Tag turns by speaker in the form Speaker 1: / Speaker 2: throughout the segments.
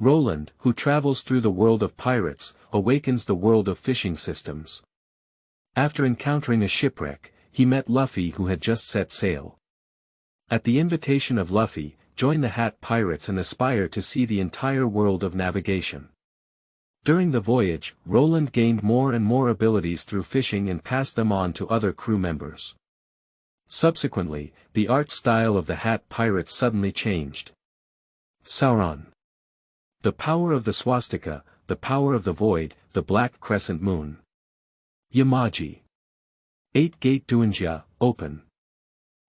Speaker 1: Roland, who travels through the world of pirates, awakens the world of fishing systems. After encountering a shipwreck, he met Luffy who had just set sail. At the invitation of Luffy, join the Hat Pirates and aspire to see the entire world of navigation. During the voyage, Roland gained more and more abilities through fishing and passed them on to other crew members. Subsequently, the art style of the Hat Pirates suddenly changed. Sauron. The power of the Swastika, the power of the void, the black crescent moon. Yamaji. 8 Gate Dunjia, open.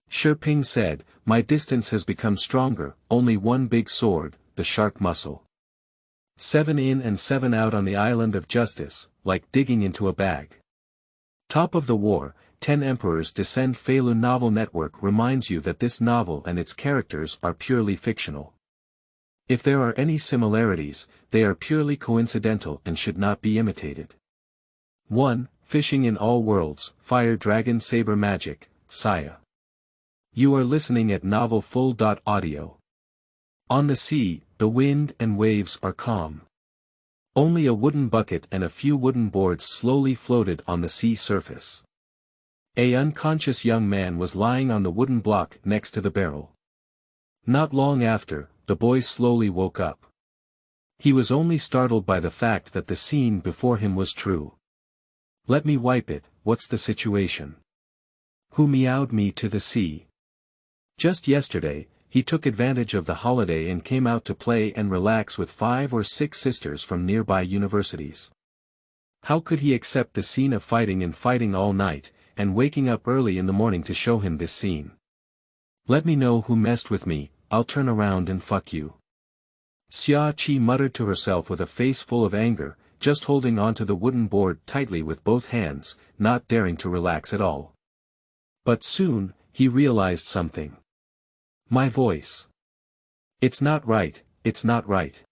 Speaker 1: Shi Ping said, my distance has become stronger, only one big sword, the shark muscle. 7 in and 7 out on the island of justice, like digging into a bag. Top of the war, 10 Emperors descendFeilu novel network reminds you that this novel and its characters are purely fictional. If there are any similarities, they are purely coincidental and should not be imitated. 1. Fishing in all worlds, Fire Dragon Saber Magic, Saiya. You are listening at Novel Full.Audio. On the sea, the wind and waves are calm. Only a wooden bucket and a few wooden boards slowly floated on the sea surface. An unconscious young man was lying on the wooden block next to the barrel. Not long after, the boy slowly woke up. He was only startled by the fact that the scene before him was true. Let me wipe it, what's the situation? Who meowed me to the sea? Just yesterday, he took advantage of the holiday and came out to play and relax with 5 or 6 sisters from nearby universities. How could he accept the scene of fighting and fighting all night, and waking up early in the morning to show him this scene? Let me know who messed with me, I'll turn around and fuck you. Xia muttered to herself with a face full of anger, just holding onto the wooden board tightly with both hands, not daring to relax at all. But soon, he realized something. My voice. It's not right, it's not right.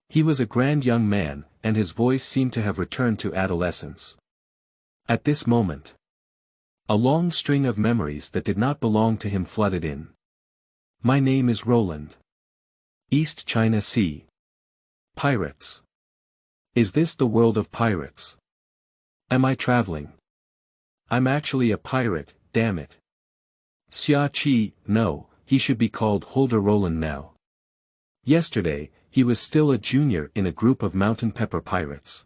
Speaker 1: He was a grand young man, and his voice seemed to have returned to adolescence. At this moment, a long string of memories that did not belong to him flooded in. My name is Roland. East China Sea. Pirates. Is this the world of pirates? Am I traveling? I'm actually a pirate, damn it. Xia, no, he should be called Holder Roland now. Yesterday, he was still a junior in a group of mountain pepper pirates.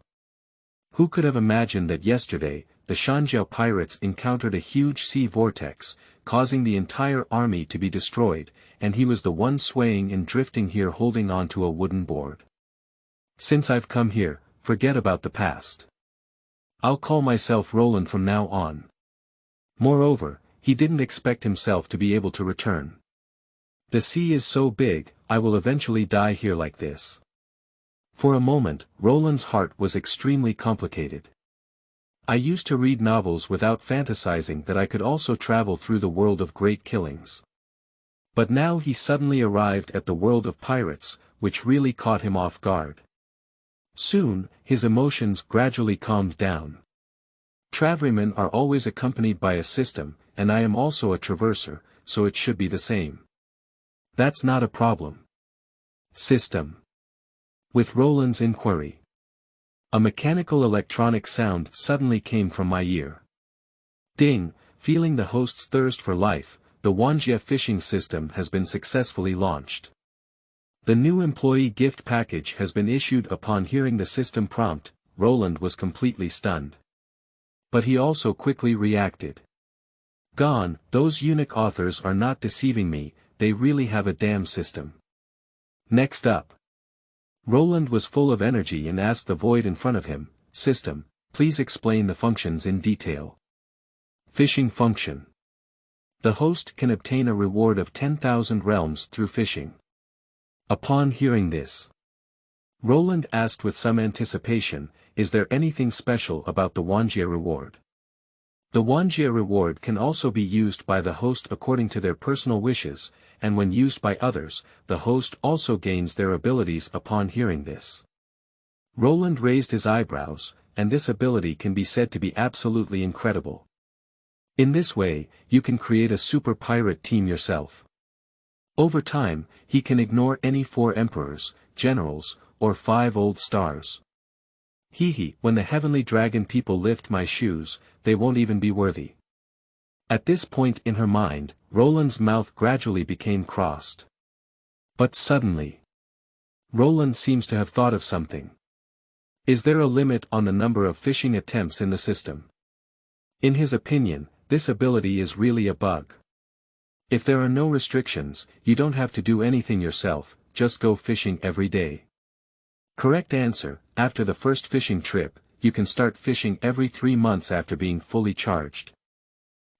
Speaker 1: Who could have imagined that yesterday, the Shanjiao pirates encountered a huge sea vortex, causing the entire army to be destroyed, and he was the one swaying and drifting here holding on to a wooden board. Since I've come here, forget about the past. I'll call myself Roland from now on. Moreover, he didn't expect himself to be able to return. The sea is so big, I will eventually die here like this. For a moment, Roland's heart was extremely complicated. I used to read novels without fantasizing that I could also travel through the world of great killings. But now he suddenly arrived at the world of pirates, which really caught him off guard. Soon, his emotions gradually calmed down. Traverymen are always accompanied by a system, and I am also a traverser, so it should be the same. That's not a problem. System. With Roland's inquiry. A mechanical electronic sound suddenly came from my ear. Ding, feeling the host's thirst for life, the Dunjia fishing system has been successfully launched. The new employee gift package has been issued. Upon hearing the system prompt, Roland was completely stunned. But he also quickly reacted. Gone, those eunuch authors are not deceiving me, they really have a damn system. Next up. Roland was full of energy and asked the void in front of him, System, please explain the functions in detail. Fishing function. The host can obtain a reward of 10,000 realms through fishing. Upon hearing this, Roland asked with some anticipation, is there anything special about the Dunjia reward? The Dunjia reward can also be used by the host according to their personal wishes, and when used by others, the host also gains their abilities. Upon hearing this, Roland raised his eyebrows, and this ability can be said to be absolutely incredible. In this way, you can create a super pirate team yourself. Over time, he can ignore any 4 emperors, generals, or 5 old stars. Hee, when the heavenly dragon people lift my shoes, they won't even be worthy. At this point in her mind, Roland's mouth gradually became crossed. But suddenly, Roland seems to have thought of something. Is there a limit on the number of fishing attempts in the system? In his opinion, this ability is really a bug. If there are no restrictions, you don't have to do anything yourself, just go fishing every day. Correct answer, after the first fishing trip, you can start fishing every 3 months after being fully charged.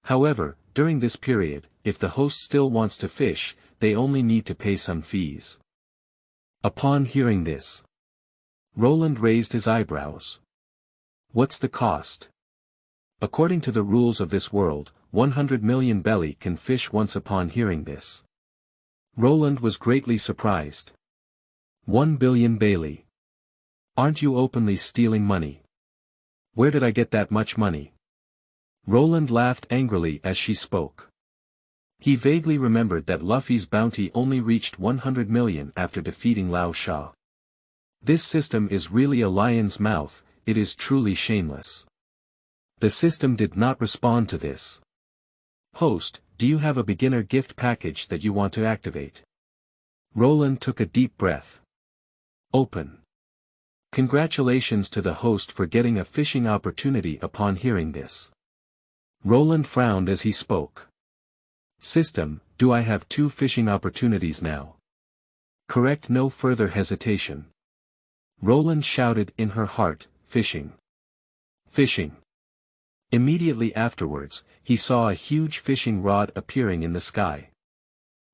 Speaker 1: However, during this period, if the host still wants to fish, they only need to pay some fees. Upon hearing this, Roland raised his eyebrows. What's the cost? According to the rules of this world, 100 million belly can fish. Once upon hearing this, Roland was greatly surprised. 1 billion Bailey. Aren't you openly stealing money? Where did I get that much money? Roland laughed angrily as she spoke. He vaguely remembered that Luffy's bounty only reached 100 million after defeating Lao Sha. This system is really a lion's mouth, it is truly shameless. The system did not respond to this. Host, do you have a beginner gift package that you want to activate? Roland took a deep breath. Open. Congratulations to the host for getting a fishing opportunity. Upon hearing this, Roland frowned as he spoke. System, do I have 2 fishing opportunities now? Correct. No further hesitation. Roland shouted in her heart, fishing. Fishing. Immediately afterwards, he saw a huge fishing rod appearing in the sky.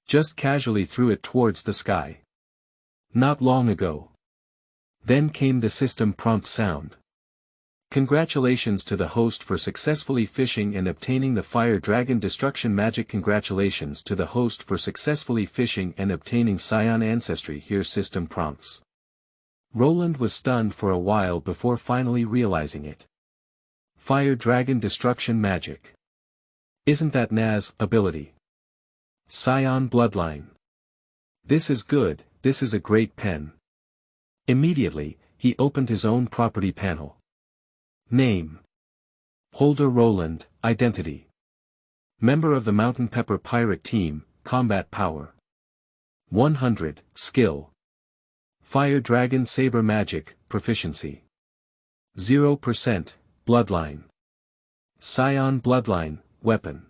Speaker 1: Just casually threw it towards the sky. Not long ago. Then came the system prompt sound. Congratulations to the host for successfully fishing and obtaining the fire dragon destruction magic. Congratulations to the host for successfully fishing and obtaining Saiyan ancestry. Here system prompts. Roland was stunned for a while before finally realizing it. Fire dragon destruction magic. Isn't that Na's ability? Saiyan bloodline. This is good, this is a great pen. Immediately, he opened his own property panel. Name. Holder Roland, identity. Member of the Mountain Pepper Pirate Team, combat power. 100, skill. Fire Dragon Saber Magic, proficiency. 0%, bloodline. Saiyan bloodline, weapon.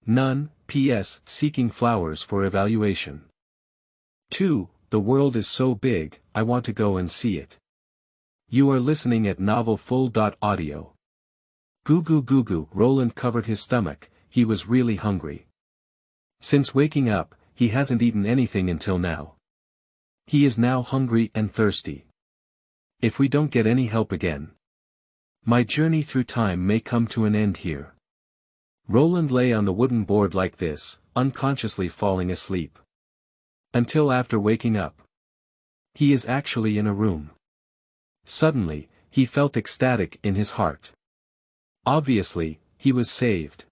Speaker 1: None, PS, seeking flowers for evaluation. 2, the world is so big, I want to go and see it. You are listening at novelfull.audio. Goo goo goo goo. Roland covered his stomach, he was really hungry. Since waking up, he hasn't eaten anything until now. He is now hungry and thirsty. If we don't get any help again, my journey through time may come to an end here. Roland lay on the wooden board like this, unconsciously falling asleep. Until after waking up. He is actually in a room. Suddenly, he felt ecstatic in his heart. Obviously, he was saved.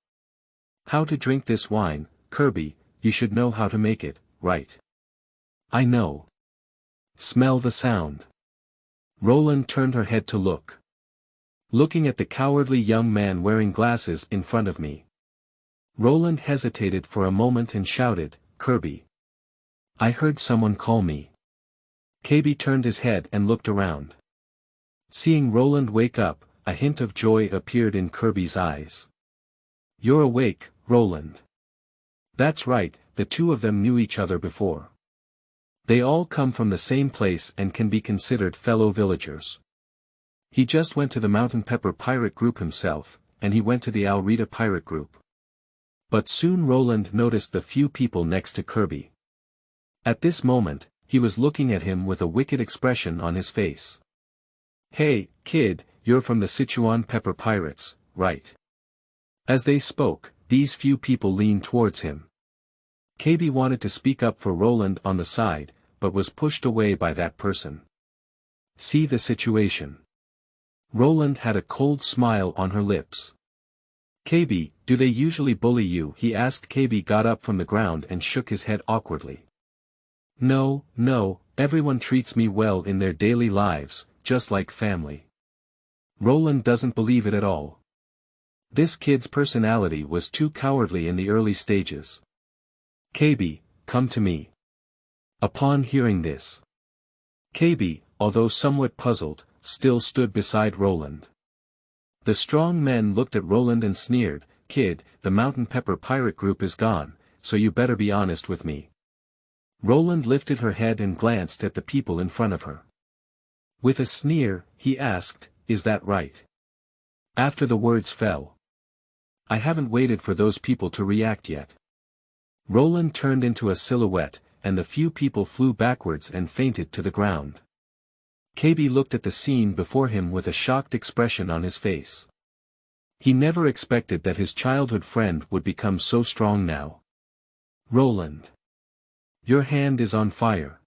Speaker 1: How to drink this wine, Kirby, you should know how to make it, right? I know. Smell the sound. Roland turned her head to look. Looking at the cowardly young man wearing glasses in front of me. Roland hesitated for a moment and shouted, Kirby. I heard someone call me. KB turned his head and looked around. Seeing Roland wake up, a hint of joy appeared in Kirby's eyes. You're awake, Roland. That's right, the two of them knew each other before. They all come from the same place and can be considered fellow villagers. He just went to the Mountain Pepper Pirate Group himself, and he went to the Alrita Pirate Group. But soon Roland noticed the few people next to Kirby. At this moment, he was looking at him with a wicked expression on his face. Hey, kid, you're from the Sichuan Pepper Pirates, right? As they spoke, these few people leaned towards him. KB wanted to speak up for Roland on the side, but was pushed away by that person. See the situation. Roland had a cold smile on her lips. KB, do they usually bully you? He asked. KB got up from the ground and shook his head awkwardly. No, everyone treats me well in their daily lives, just like family. Roland doesn't believe it at all. This kid's personality was too cowardly in the early stages. KB, come to me. Upon hearing this, KB, although somewhat puzzled, still stood beside Roland. The strong men looked at Roland and sneered, "Kid, the Mountain Pepper pirate group is gone, so you better be honest with me." Roland lifted her head and glanced at the people in front of her. With a sneer, he asked, "Is that right?" After the words fell. I haven't waited for those people to react yet. Roland turned into a silhouette, and the few people flew backwards and fainted to the ground. KB looked at the scene before him with a shocked expression on his face. He never expected that his childhood friend would become so strong now. "Roland. Your hand is on fire."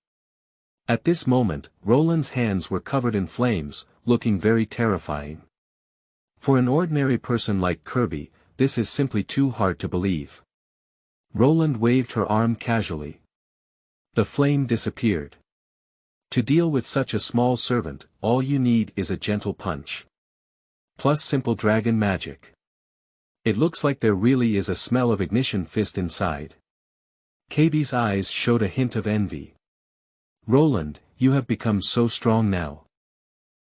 Speaker 1: At this moment, Roland's hands were covered in flames, looking very terrifying. For an ordinary person like Kirby, this is simply too hard to believe. Roland waved her arm casually. The flame disappeared. To deal with such a small servant, all you need is a gentle punch. Plus simple dragon magic. It looks like there really is a smell of ignition fist inside. KB's eyes showed a hint of envy. "Roland, you have become so strong now."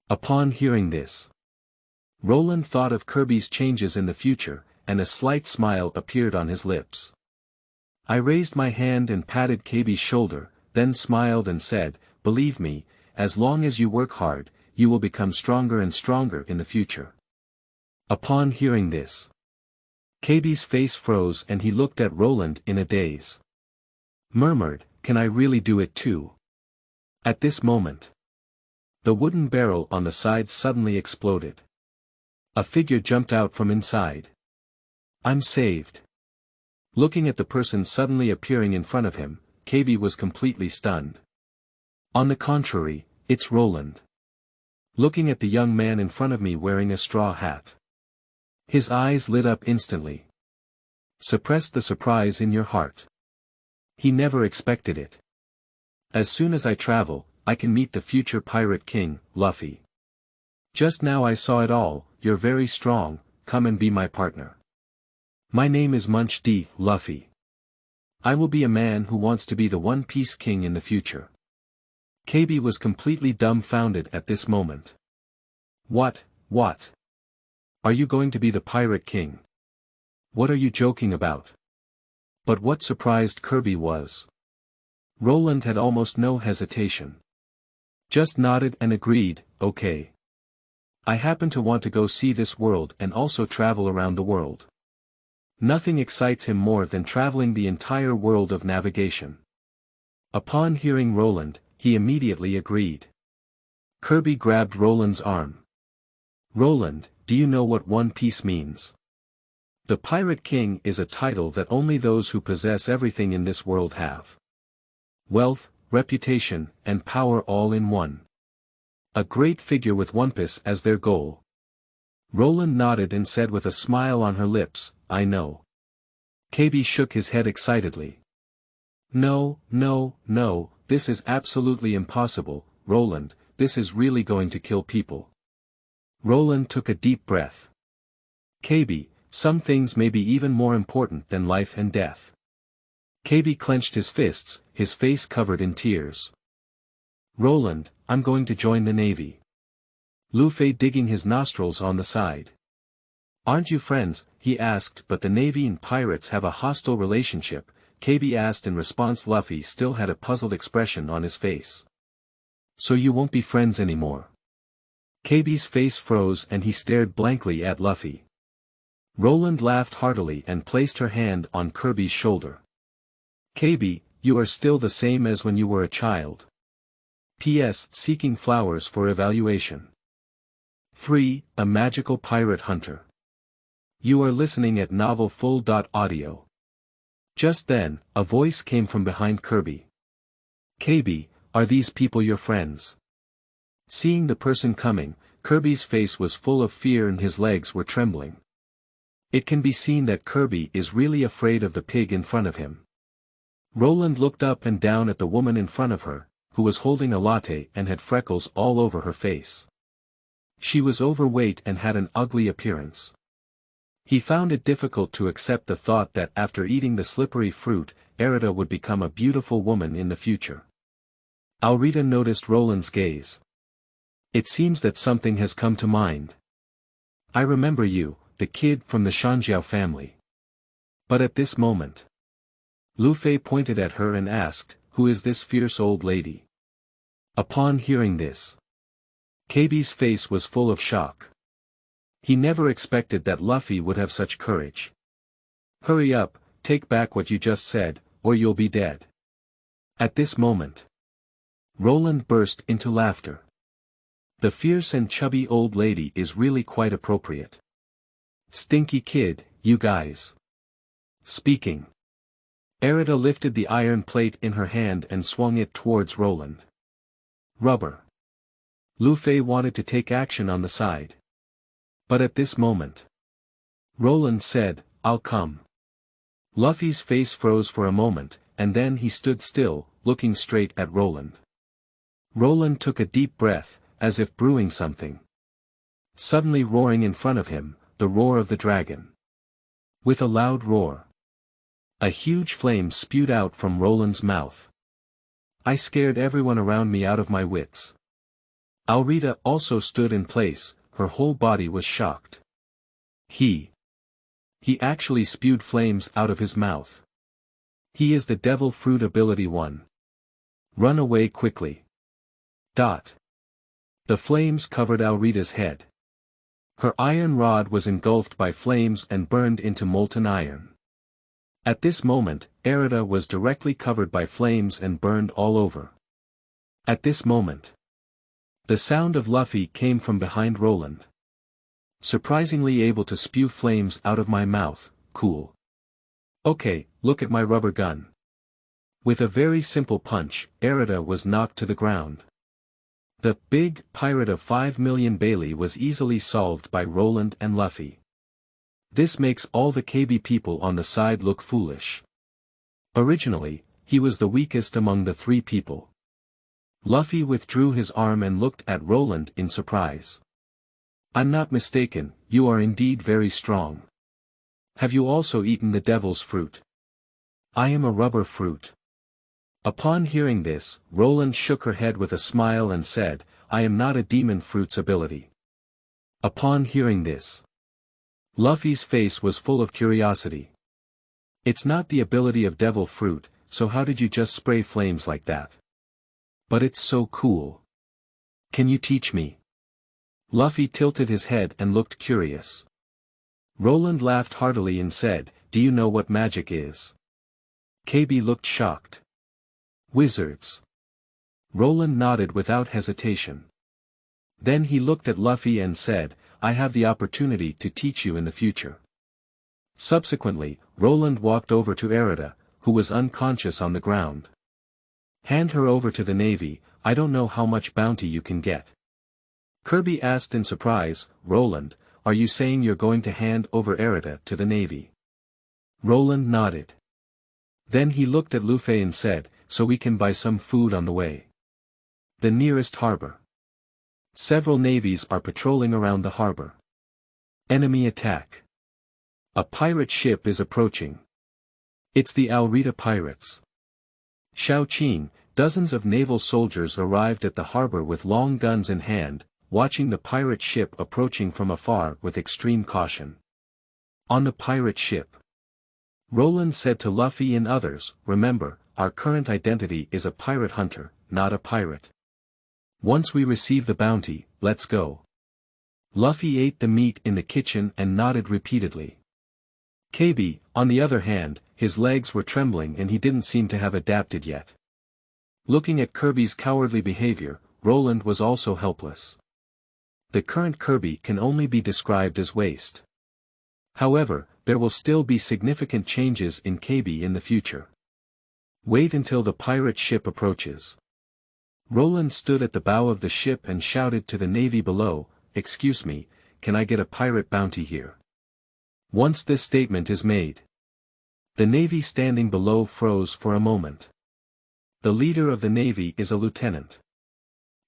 Speaker 1: Upon hearing this, Roland thought of Kirby's changes in the future, and a slight smile appeared on his lips. I raised my hand and patted KB's shoulder, then smiled and said, "Believe me, as long as you work hard, you will become stronger and stronger in the future." Upon hearing this, KB's face froze and he looked at Roland in a daze. Murmured, "Can I really do it too?" At this moment, the wooden barrel on the side suddenly exploded. A figure jumped out from inside. "I'm saved." Looking at the person suddenly appearing in front of him, KB was completely stunned. On the contrary, it's Roland. Looking at the young man in front of me wearing a straw hat. His eyes lit up instantly. Suppress the surprise in your heart. He never expected it. As soon as I travel, I can meet the future pirate king, Luffy. Just now I saw it all. You're very strong, come and be my partner. My name is Luffy. I will be a man who wants to be the One Piece king in the future. KB was completely dumbfounded at this moment. What? Are you going to be the pirate king? What are you joking about? But what surprised Kirby was, Roland had almost no hesitation. Just nodded and agreed, "Okay. I happen to want to go see this world and also travel around the world." Nothing excites him more than traveling the entire world of navigation. Upon hearing Roland, he immediately agreed. Kirby grabbed Roland's arm. "Roland, do you know what One Piece means?" The Pirate King is a title that only those who possess everything in this world have. Wealth, reputation, and power all in one. A great figure with One Piece as their goal. Roland nodded and said with a smile on her lips, "I know." KB shook his head excitedly. No, this is absolutely impossible, Roland, this is really going to kill people." Roland took a deep breath. "KB, some things may be even more important than life and death." KB clenched his fists, his face covered in tears. "Roland, I'm going to join the Navy." Luffy digging his nostrils on the side. "Aren't you friends?" he asked. "But the Navy and pirates have a hostile relationship," KB asked in response. Luffy still had a puzzled expression on his face. "So you won't be friends anymore?" KB's face froze and he stared blankly at Luffy. Roland laughed heartily and placed her hand on Kirby's shoulder. "KB, you are still the same as when you were a child. P.S. Seeking flowers for evaluation. 3. A magical pirate hunter. You are listening at novel full.audio. Just then, a voice came from behind Kirby. "KB, are these people your friends?" Seeing the person coming, Kirby's face was full of fear and his legs were trembling. It can be seen that Kirby is really afraid of the pig in front of him. Roland looked up and down at the woman in front of her, who was holding a latte and had freckles all over her face. She was overweight and had an ugly appearance. He found it difficult to accept the thought that after eating the slippery fruit, Erida would become a beautiful woman in the future. Alrita noticed Roland's gaze. It seems that something has come to mind. I remember you, the kid from the Shanjiao family. But at this moment, Luffy pointed at her and asked, who is this fierce old lady? Upon hearing this, Kabi's face was full of shock. He never expected that Luffy would have such courage. Hurry up, take back what you just said, or you'll be dead. At this moment, Roland burst into laughter. The fierce and chubby old lady is really quite appropriate. Stinky kid, you guys. Speaking. Erida lifted the iron plate in her hand and swung it towards Roland. Rubber. Luffy wanted to take action on the side. But at this moment, Roland said, I'll come. Luffy's face froze for a moment, and then he stood still, looking straight at Roland. Roland took a deep breath, as if brewing something. Suddenly roaring in front of him, the roar of the dragon. With a loud roar, a huge flame spewed out from Roland's mouth. I scared everyone around me out of my wits. Alrita also stood in place, her whole body was shocked. He actually spewed flames out of his mouth. He is the devil fruit ability 1. Run away quickly. The flames covered Alrita's head. Her iron rod was engulfed by flames and burned into molten iron. At this moment, Erida was directly covered by flames and burned all over. At this moment, the sound of Luffy came from behind Roland. Surprisingly able to spew flames out of my mouth, cool. Okay, look at my rubber gun. With a very simple punch, Erida was knocked to the ground. The big pirate of 5 million Bailey was easily solved by Roland and Luffy. This makes all the KB people on the side look foolish. Originally, he was the weakest among the 3 people. Luffy withdrew his arm and looked at Roland in surprise. I'm not mistaken, you are indeed very strong. Have you also eaten the devil's fruit? I am a rubber fruit. Upon hearing this, Roland shook her head with a smile and said, I am not a demon fruit's ability. Upon hearing this, Luffy's face was full of curiosity. It's not the ability of devil fruit, so how did you just spray flames like that? But it's so cool. Can you teach me? Luffy tilted his head and looked curious. Roland laughed heartily and said, do you know what magic is? KB looked shocked. Wizards. Roland nodded without hesitation. Then he looked at Luffy and said, I have the opportunity to teach you in the future. Subsequently, Roland walked over to Erida, who was unconscious on the ground. Hand her over to the Navy, I don't know how much bounty you can get. Kirby asked in surprise, Roland, are you saying you're going to hand over Erida to the Navy? Roland nodded. Then he looked at Luffy and said, so we can buy some food on the way. The nearest harbor. Several navies are patrolling around the harbor. Enemy attack. A pirate ship is approaching. It's the Alrita pirates. Shaoqing, dozens of naval soldiers arrived at the harbor with long guns in hand, watching the pirate ship approaching from afar with extreme caution. On the pirate ship, Roland said to Luffy and others, remember, our current identity is a pirate hunter, not a pirate. Once we receive the bounty, let's go. Luffy ate the meat in the kitchen and nodded repeatedly. KB, on the other hand, his legs were trembling and he didn't seem to have adapted yet. Looking at Kirby's cowardly behavior, Roland was also helpless. The current Kirby can only be described as waste. However, there will still be significant changes in KB in the future. Wait until the pirate ship approaches. Roland stood at the bow of the ship and shouted to the navy below, excuse me, can I get a pirate bounty here? Once this statement is made, the navy standing below froze for a moment. The leader of the navy is a lieutenant.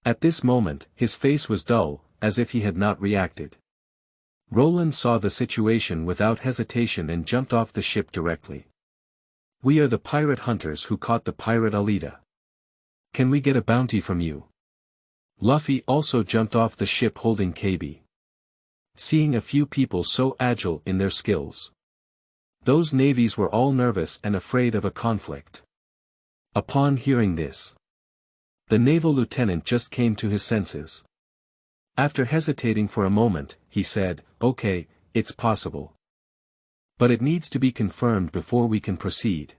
Speaker 1: At this moment, his face was dull, as if he had not reacted. Roland saw the situation without hesitation and jumped off the ship directly. We are the pirate hunters who caught the pirate Alita. Can we get a bounty from you? Luffy also jumped off the ship holding KB. Seeing a few people so agile in their skills. Those navies were all nervous and afraid of a conflict. Upon hearing this, the naval lieutenant just came to his senses. After hesitating for a moment, he said, "Okay, it's possible. But it needs to be confirmed before we can proceed."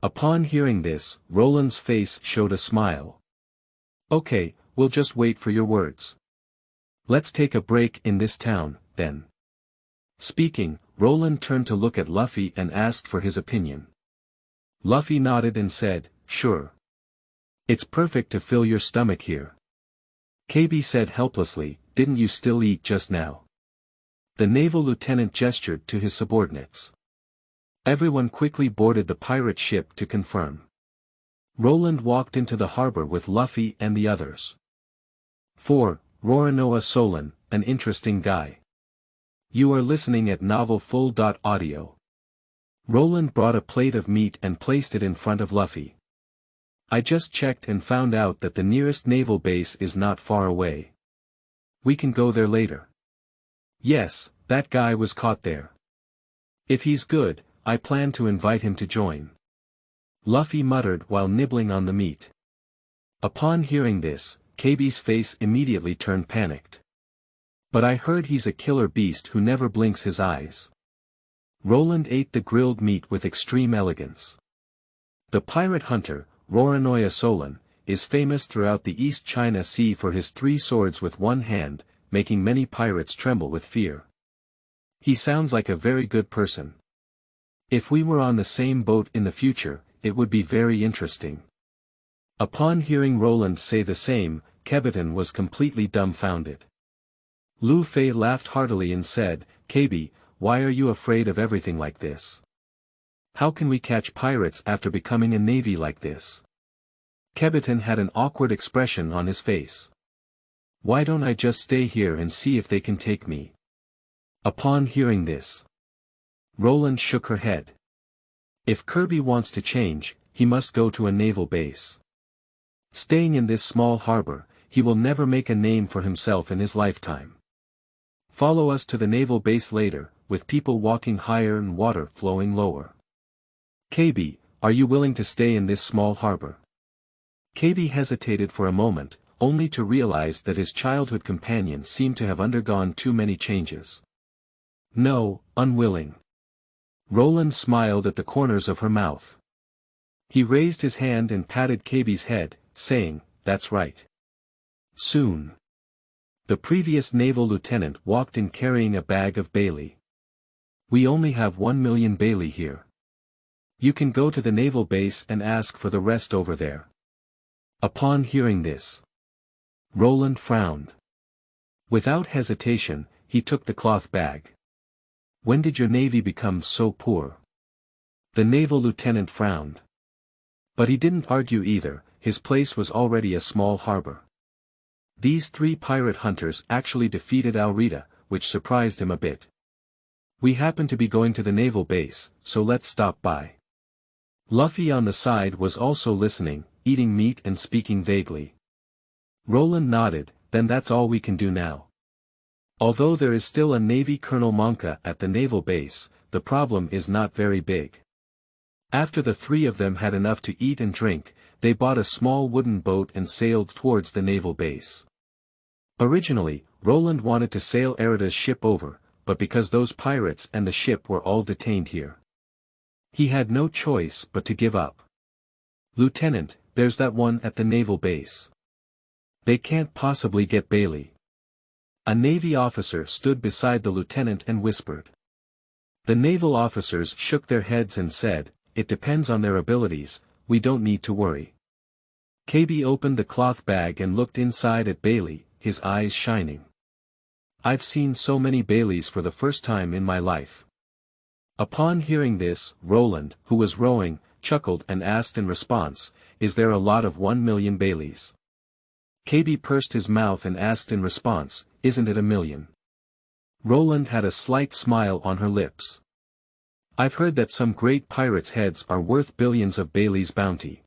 Speaker 1: Upon hearing this, Roland's face showed a smile. "Okay, we'll just wait for your words. Let's take a break in this town, then." Speaking, Roland turned to look at Luffy and asked for his opinion. Luffy nodded and said, "Sure. It's perfect to fill your stomach here." KB said helplessly, "Didn't you still eat just now?" The naval lieutenant gestured to his subordinates. Everyone quickly boarded the pirate ship to confirm. Roland walked into the harbor with Luffy and the others. 4. Roronoa Solon, an interesting guy. You are listening at novel full.audio. Roland brought a plate of meat and placed it in front of Luffy. I just checked and found out that the nearest naval base is not far away. We can go there later. Yes, that guy was caught there. If he's good, I plan to invite him to join. Luffy muttered while nibbling on the meat. Upon hearing this, KB's face immediately turned panicked. But I heard he's a killer beast who never blinks his eyes. Roland ate the grilled meat with extreme elegance. The pirate hunter, Roronoa Solon, is famous throughout the East China Sea for his 3 swords with one hand, making many pirates tremble with fear. He sounds like a very good person. If we were on the same boat in the future, it would be very interesting. Upon hearing Roland say the same, Kebiton was completely dumbfounded. Luffy laughed heartily and said, "KB, why are you afraid of everything like this? How can we catch pirates after becoming a navy like this?" Kebiton had an awkward expression on his face. "Why don't I just stay here and see if they can take me?" Upon hearing this, Roland shook her head. If Kirby wants to change, he must go to a naval base. Staying in this small harbor, he will never make a name for himself in his lifetime. Follow us to the naval base later, with people walking higher and water flowing lower. KB, are you willing to stay in this small harbor? KB hesitated for a moment, only to realize that his childhood companion seemed to have undergone too many changes. No, unwilling. Roland smiled at the corners of her mouth. He raised his hand and patted KB's head, saying, "That's right." Soon. The previous naval lieutenant walked in carrying a bag of Bailey. "We only have 1 million Bailey here. You can go to the naval base and ask for the rest over there." Upon hearing this, Roland frowned. Without hesitation, he took the cloth bag. "When did your navy become so poor?" The naval lieutenant frowned. But he didn't argue either, his place was already a small harbor. These 3 pirate hunters actually defeated Alrita, which surprised him a bit. "We happen to be going to the naval base, so let's stop by." Luffy on the side was also listening, eating meat and speaking vaguely. Roland nodded, "Then that's all we can do now. Although there is still a Navy Colonel Monka at the naval base, the problem is not very big." After the 3 of them had enough to eat and drink, they bought a small wooden boat and sailed towards the naval base. Originally, Roland wanted to sail Arita's ship over, but because those pirates and the ship were all detained here, he had no choice but to give up. "Lieutenant, there's that one at the naval base. They can't possibly get Bailey." A Navy officer stood beside the lieutenant and whispered. The naval officers shook their heads and said, "It depends on their abilities, we don't need to worry." KB opened the cloth bag and looked inside at Bailey, his eyes shining. "I've seen so many Baileys for the first time in my life." Upon hearing this, Roland, who was rowing, chuckled and asked in response, "Is there a lot of 1,000,000 Baileys?" KB pursed his mouth and asked in response, "Isn't it 1,000,000? Roland had a slight smile on her lips. "I've heard that some great pirates' heads are worth billions of Bailey's bounty.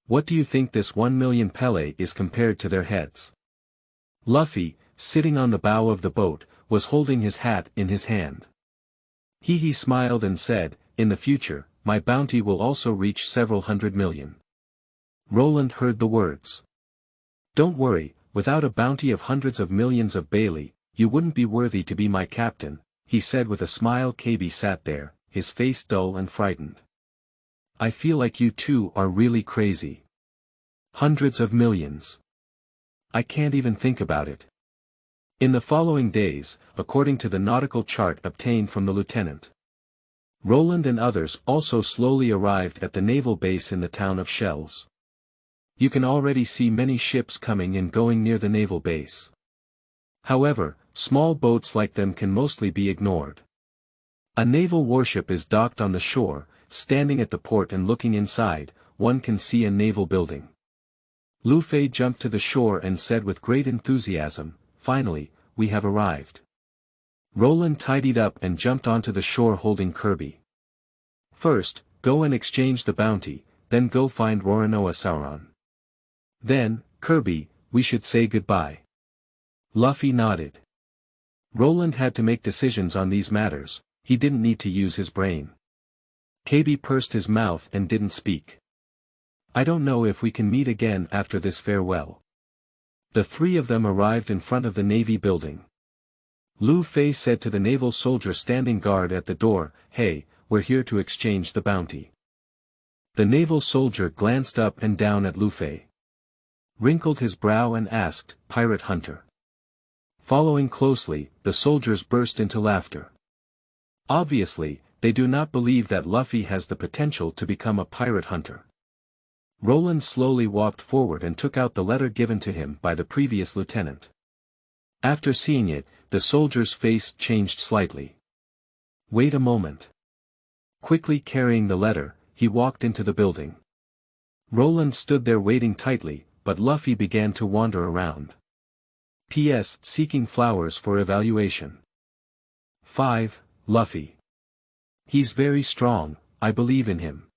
Speaker 1: What do you think this 1,000,000 Pele is compared to their heads?" Luffy, sitting on the bow of the boat, was holding his hat in his hand. He smiled and said, "In the future, my bounty will also reach several 100,000,000. Roland heard the words. "Don't worry, without a bounty of hundreds of millions of Bailey, you wouldn't be worthy to be my captain," he said with a smile. KB sat there, his face dull and frightened. "I feel like you two are really crazy. Hundreds of millions. I can't even think about it." In the following days, according to the nautical chart obtained from the lieutenant, Roland and others also slowly arrived at the naval base in the town of Shells. You can already see many ships coming and going near the naval base. However, small boats like them can mostly be ignored. A naval warship is docked on the shore, standing at the port, and looking inside, one can see a naval building. Luffy jumped to the shore and said with great enthusiasm, "Finally, we have arrived." Roland tidied up and jumped onto the shore holding Kirby. "First, go and exchange the bounty, then go find Roronoa Sauron. Then, Kirby, we should say goodbye." Luffy nodded. Roland had to make decisions on these matters, he didn't need to use his brain. KB pursed his mouth and didn't speak. "I don't know if we can meet again after this farewell." The three of them arrived in front of the Navy building. Luffy said to the naval soldier standing guard at the door, "Hey, we're here to exchange the bounty." The naval soldier glanced up and down at Luffy, wrinkled his brow and asked, "Pirate hunter?" Following closely, the soldiers burst into laughter. Obviously, they do not believe that Luffy has the potential to become a pirate hunter. Roland slowly walked forward and took out the letter given to him by the previous lieutenant. After seeing it, the soldier's face changed slightly. "Wait a moment." Quickly carrying the letter, he walked into the building. Roland stood there waiting tightly, but Luffy began to wander around. P.S. Seeking flowers for evaluation. 5. Luffy. He's very strong, I believe in him.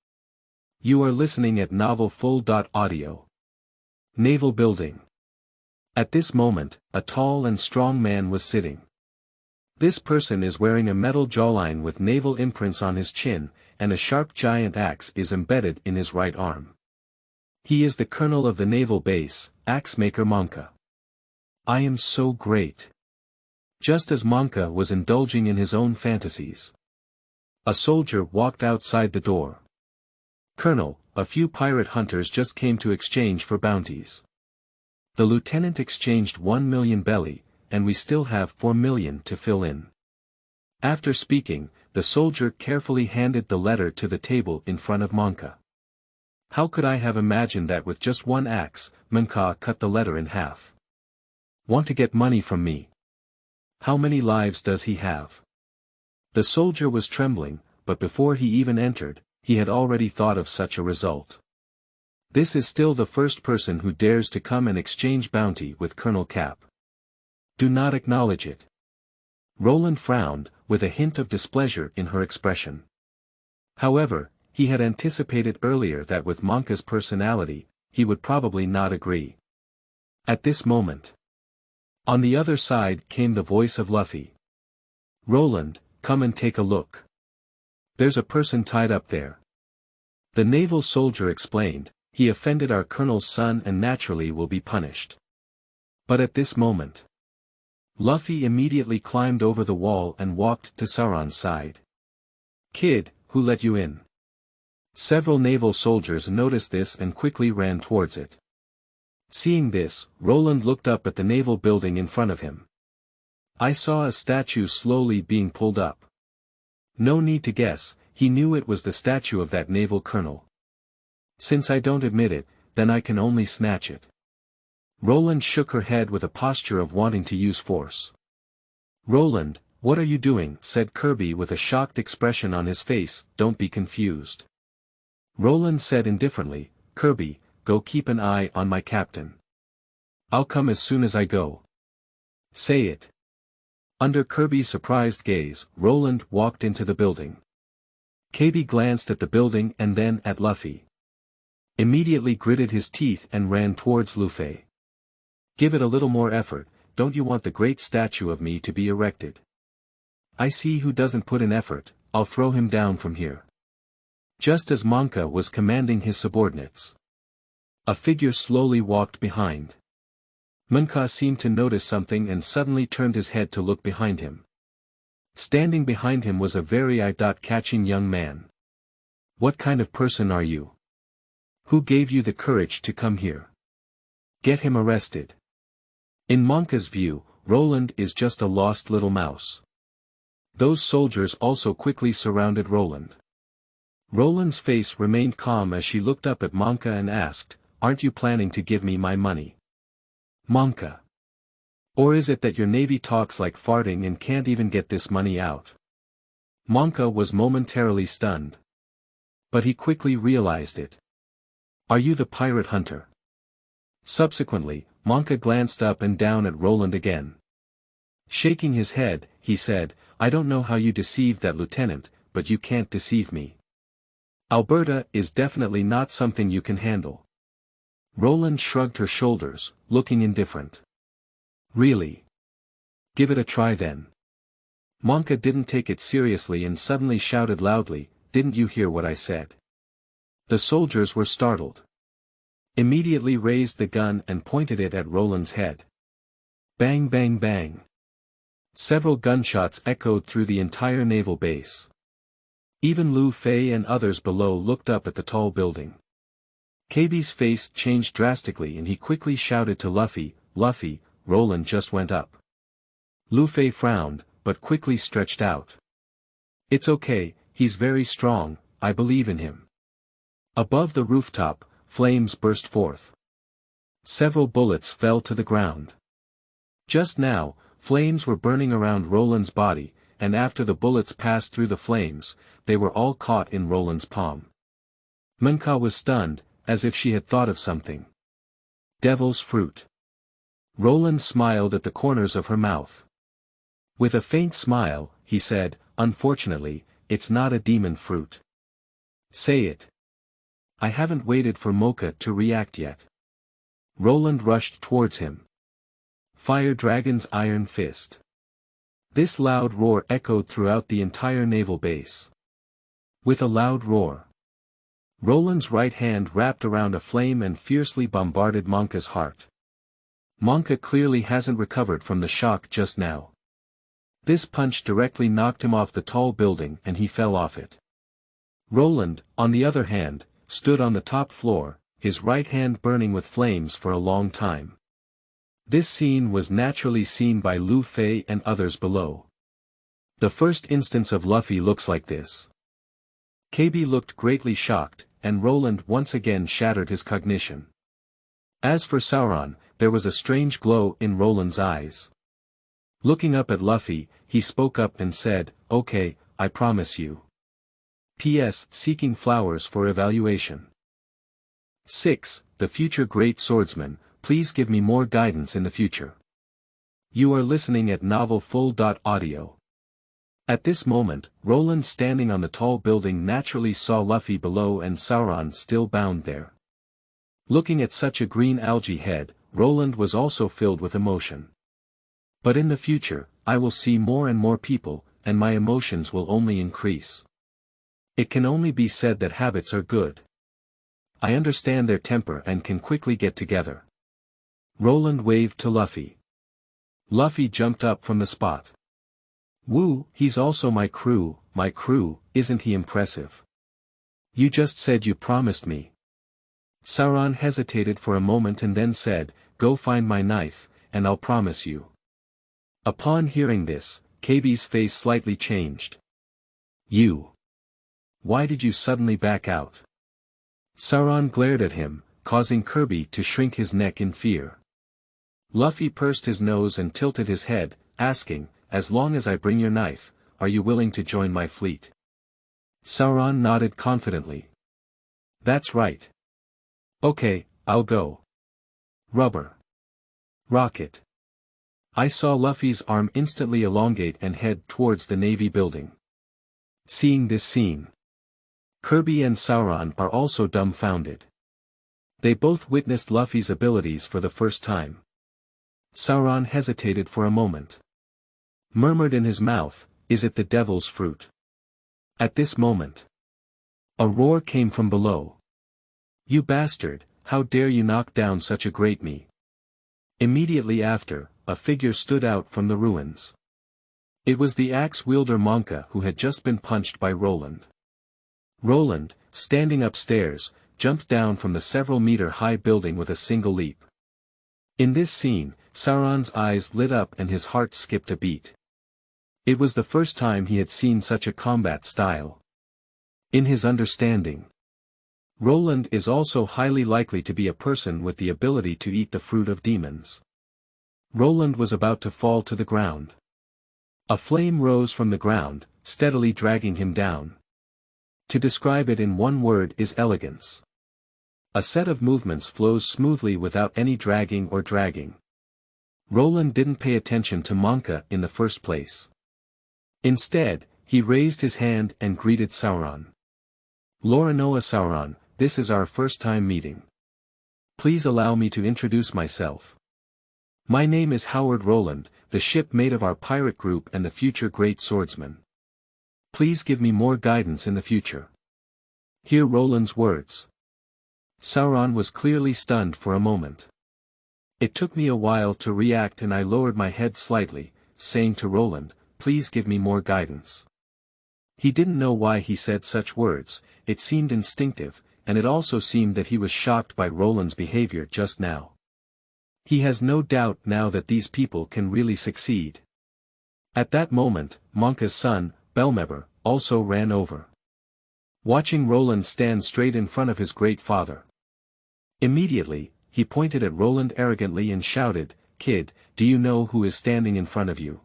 Speaker 1: You are listening at Novel Full.Audio. Naval Building. At this moment, a tall and strong man was sitting. This person is wearing a metal jawline with naval imprints on his chin, and a sharp giant axe is embedded in his right arm. He is the colonel of the naval base, Axemaker Monka. I am so great. Just as Monka was indulging in his own fantasies, a soldier walked outside the door. "Colonel, a few pirate hunters just came to exchange for bounties." The lieutenant exchanged 1,000,000 belly, and we still have 4,000,000 to fill in. After speaking, the soldier carefully handed the letter to the table in front of Monka. How could I have imagined that with just one axe, Monka cut the letter in half? Want to get money from me? How many lives does he have? The soldier was trembling, but before he even entered, he had already thought of such a result. This is still the first person who dares to come and exchange bounty with Colonel Cap. Do not acknowledge it. Roland frowned, with a hint of displeasure in her expression. However, he had anticipated earlier that with Monka's personality, he would probably not agree. At this moment, on the other side came the voice of Luffy. "Roland, come and take a look. There's a person tied up there." The naval soldier explained, "He offended our colonel's son and naturally will be punished." But at this moment, Luffy immediately climbed over the wall and walked to Sauron's side. "Kid, who let you in?" Several naval soldiers noticed this and quickly ran towards it. Seeing this, Roland looked up at the naval building in front of him. "I saw a statue slowly being pulled up." No need to guess, he knew it was the statue of that naval colonel. "Since I don't admit it, then I can only snatch it." Roland shook her head with a posture of wanting to use force. "Roland, what are you doing?" said Kirby with a shocked expression on his face. "Don't be confused." Roland said indifferently, Kirby, go keep an eye on my captain. I'll come as soon as I go. Say it. Under Kirby's surprised gaze, Roland walked into the building. Kirby glanced at the building and then at Luffy. Immediately gritted his teeth and ran towards Luffy. Give it a little more effort, don't you want the great statue of me to be erected? I see who doesn't put in effort, I'll throw him down from here. Just as Monka was commanding his subordinates, a figure slowly walked behind. Monka seemed to notice something and suddenly turned his head to look behind him. Standing behind him was a very eye-catching young man. What kind of person are you? Who gave you the courage to come here? Get him arrested. In Monka's view, Roland is just a lost little mouse. Those soldiers also quickly surrounded Roland. Roland's face remained calm as she looked up at Monka and asked, Aren't you planning to give me my money? Monka. Or is it that your navy talks like farting and can't even get this money out? Monka was momentarily stunned. But he quickly realized it. Are you the pirate hunter? Subsequently, Monka glanced up and down at Roland again. Shaking his head, he said, I don't know how you deceived that lieutenant, but you can't deceive me. Alberta is definitely not something you can handle. Roland shrugged her shoulders, looking indifferent. Really? Give it a try then. Monka didn't take it seriously and suddenly shouted loudly, Didn't you hear what I said? The soldiers were startled. Immediately raised the gun and pointed it at Roland's head. Bang bang bang. Several gunshots echoed through the entire naval base. Even Luffy and others below looked up at the tall building. Kirby's face changed drastically and he quickly shouted to Luffy, Luffy, Roland just went up. Luffy frowned, but quickly stretched out. It's okay, he's very strong, I believe in him. Above the rooftop, flames burst forth. Several bullets fell to the ground. Just now, flames were burning around Roland's body, and after the bullets passed through the flames, they were all caught in Roland's palm. Monka was stunned, as if she had thought of something. Devil's fruit. Roland smiled at the corners of her mouth. With a faint smile, he said, Unfortunately, it's not a demon fruit. Say it. I haven't waited for Mocha to react yet. Roland rushed towards him. Fire Dragon's Iron Fist. This loud roar echoed throughout the entire naval base. With a loud roar, Roland's right hand wrapped around a flame and fiercely bombarded Monka's heart. Monka clearly hasn't recovered from the shock just now. This punch directly knocked him off the tall building and he fell off it. Roland, on the other hand, stood on the top floor, his right hand burning with flames for a long time. This scene was naturally seen by Luffy and others below. The first instance of Luffy looks like this. Kirby looked greatly shocked, and Roland once again shattered his cognition. As for Sauron, there was a strange glow in Roland's eyes. Looking up at Luffy, he spoke up and said, Okay, I promise you. P.S. Seeking flowers for evaluation. 6. The future great swordsman, please give me more guidance in the future. You are listening at novel.full.audio. At this moment, Roland standing on the tall building naturally saw Luffy below and Sauron still bound there. Looking at such a green algae head, Roland was also filled with emotion. But in the future, I will see more and more people, and my emotions will only increase. It can only be said that habits are good. I understand their temper and can quickly get together. Roland waved to Luffy. Luffy jumped up from the spot. Woo, he's also my crew, isn't he impressive? You just said you promised me. Sauron hesitated for a moment and then said, Go find my knife, and I'll promise you. Upon hearing this, Kirby's face slightly changed. You. Why did you suddenly back out? Sauron glared at him, causing Kirby to shrink his neck in fear. Luffy pursed his nose and tilted his head, asking, As long as I bring your knife, are you willing to join my fleet? Sauron nodded confidently. That's right. Okay, I'll go. Rubber. Rocket. I saw Luffy's arm instantly elongate and head towards the Navy building. Seeing this scene, Kirby and Sauron are also dumbfounded. They both witnessed Luffy's abilities for the first time. Sauron hesitated for a moment. Murmured in his mouth, "Is it the devil's fruit?" At this moment, a roar came from below. "You bastard, how dare you knock down such a great me!" Immediately after, a figure stood out from the ruins. It was the axe-wielder Monka who had just been punched by Roland. Roland, standing upstairs, jumped down from the several-meter-high building with a single leap. In this scene, Sauron's eyes lit up and his heart skipped a beat. It was the first time he had seen such a combat style. In his understanding, Roland is also highly likely to be a person with the ability to eat the fruit of demons. Roland was about to fall to the ground. A flame rose from the ground, steadily dragging him down. To describe it in one word is elegance. A set of movements flows smoothly without any dragging or dragging. Roland didn't pay attention to Monka in the first place. Instead, he raised his hand and greeted Sauron. "Roronoa Sauron, this is our first time meeting. Please allow me to introduce myself. My name is Howard Roland, the shipmate of our pirate group and the future great swordsman. Please give me more guidance in the future." Hear Roland's words. Sauron was clearly stunned for a moment. It took me a while to react and I lowered my head slightly, saying to Roland, "Please give me more guidance." He didn't know why he said such words, it seemed instinctive, and it also seemed that he was shocked by Roland's behavior just now. He has no doubt now that these people can really succeed. At that moment, Monka's son, Belmeber, also ran over. Watching Roland stand straight in front of his great father. Immediately, he pointed at Roland arrogantly and shouted, "Kid, do you know who is standing in front of you?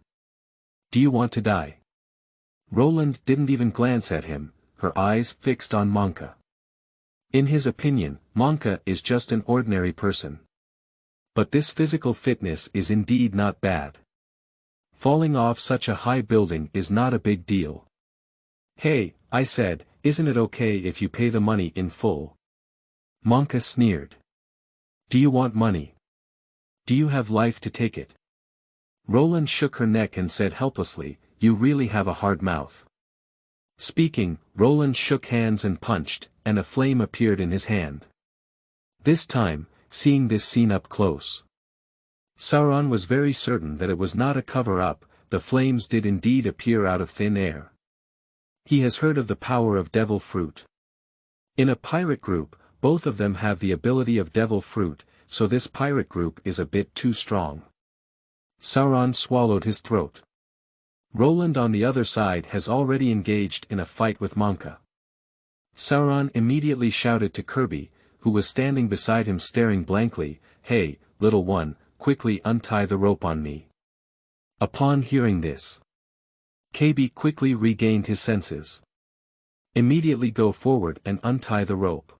Speaker 1: Do you want to die?" Roland didn't even glance at him, her eyes fixed on Monka. In his opinion, Monka is just an ordinary person. But this physical fitness is indeed not bad. Falling off such a high building is not a big deal. "Hey," I said, "isn't it okay if you pay the money in full?" Monka sneered. "Do you want money? Do you have life to take it?" Roland shook her neck and said helplessly, "You really have a hard mouth." Speaking, Roland shook hands and punched, and a flame appeared in his hand. This time, seeing this scene up close, Sauron was very certain that it was not a cover-up, the flames did indeed appear out of thin air. He has heard of the power of devil fruit. In a pirate group, both of them have the ability of devil fruit, so this pirate group is a bit too strong. Sauron swallowed his throat. Roland on the other side has already engaged in a fight with Monka. Sauron immediately shouted to Kirby, who was standing beside him staring blankly, "Hey, little one, quickly untie the rope on me." Upon hearing this, Kirby quickly regained his senses. "Immediately go forward and untie the rope."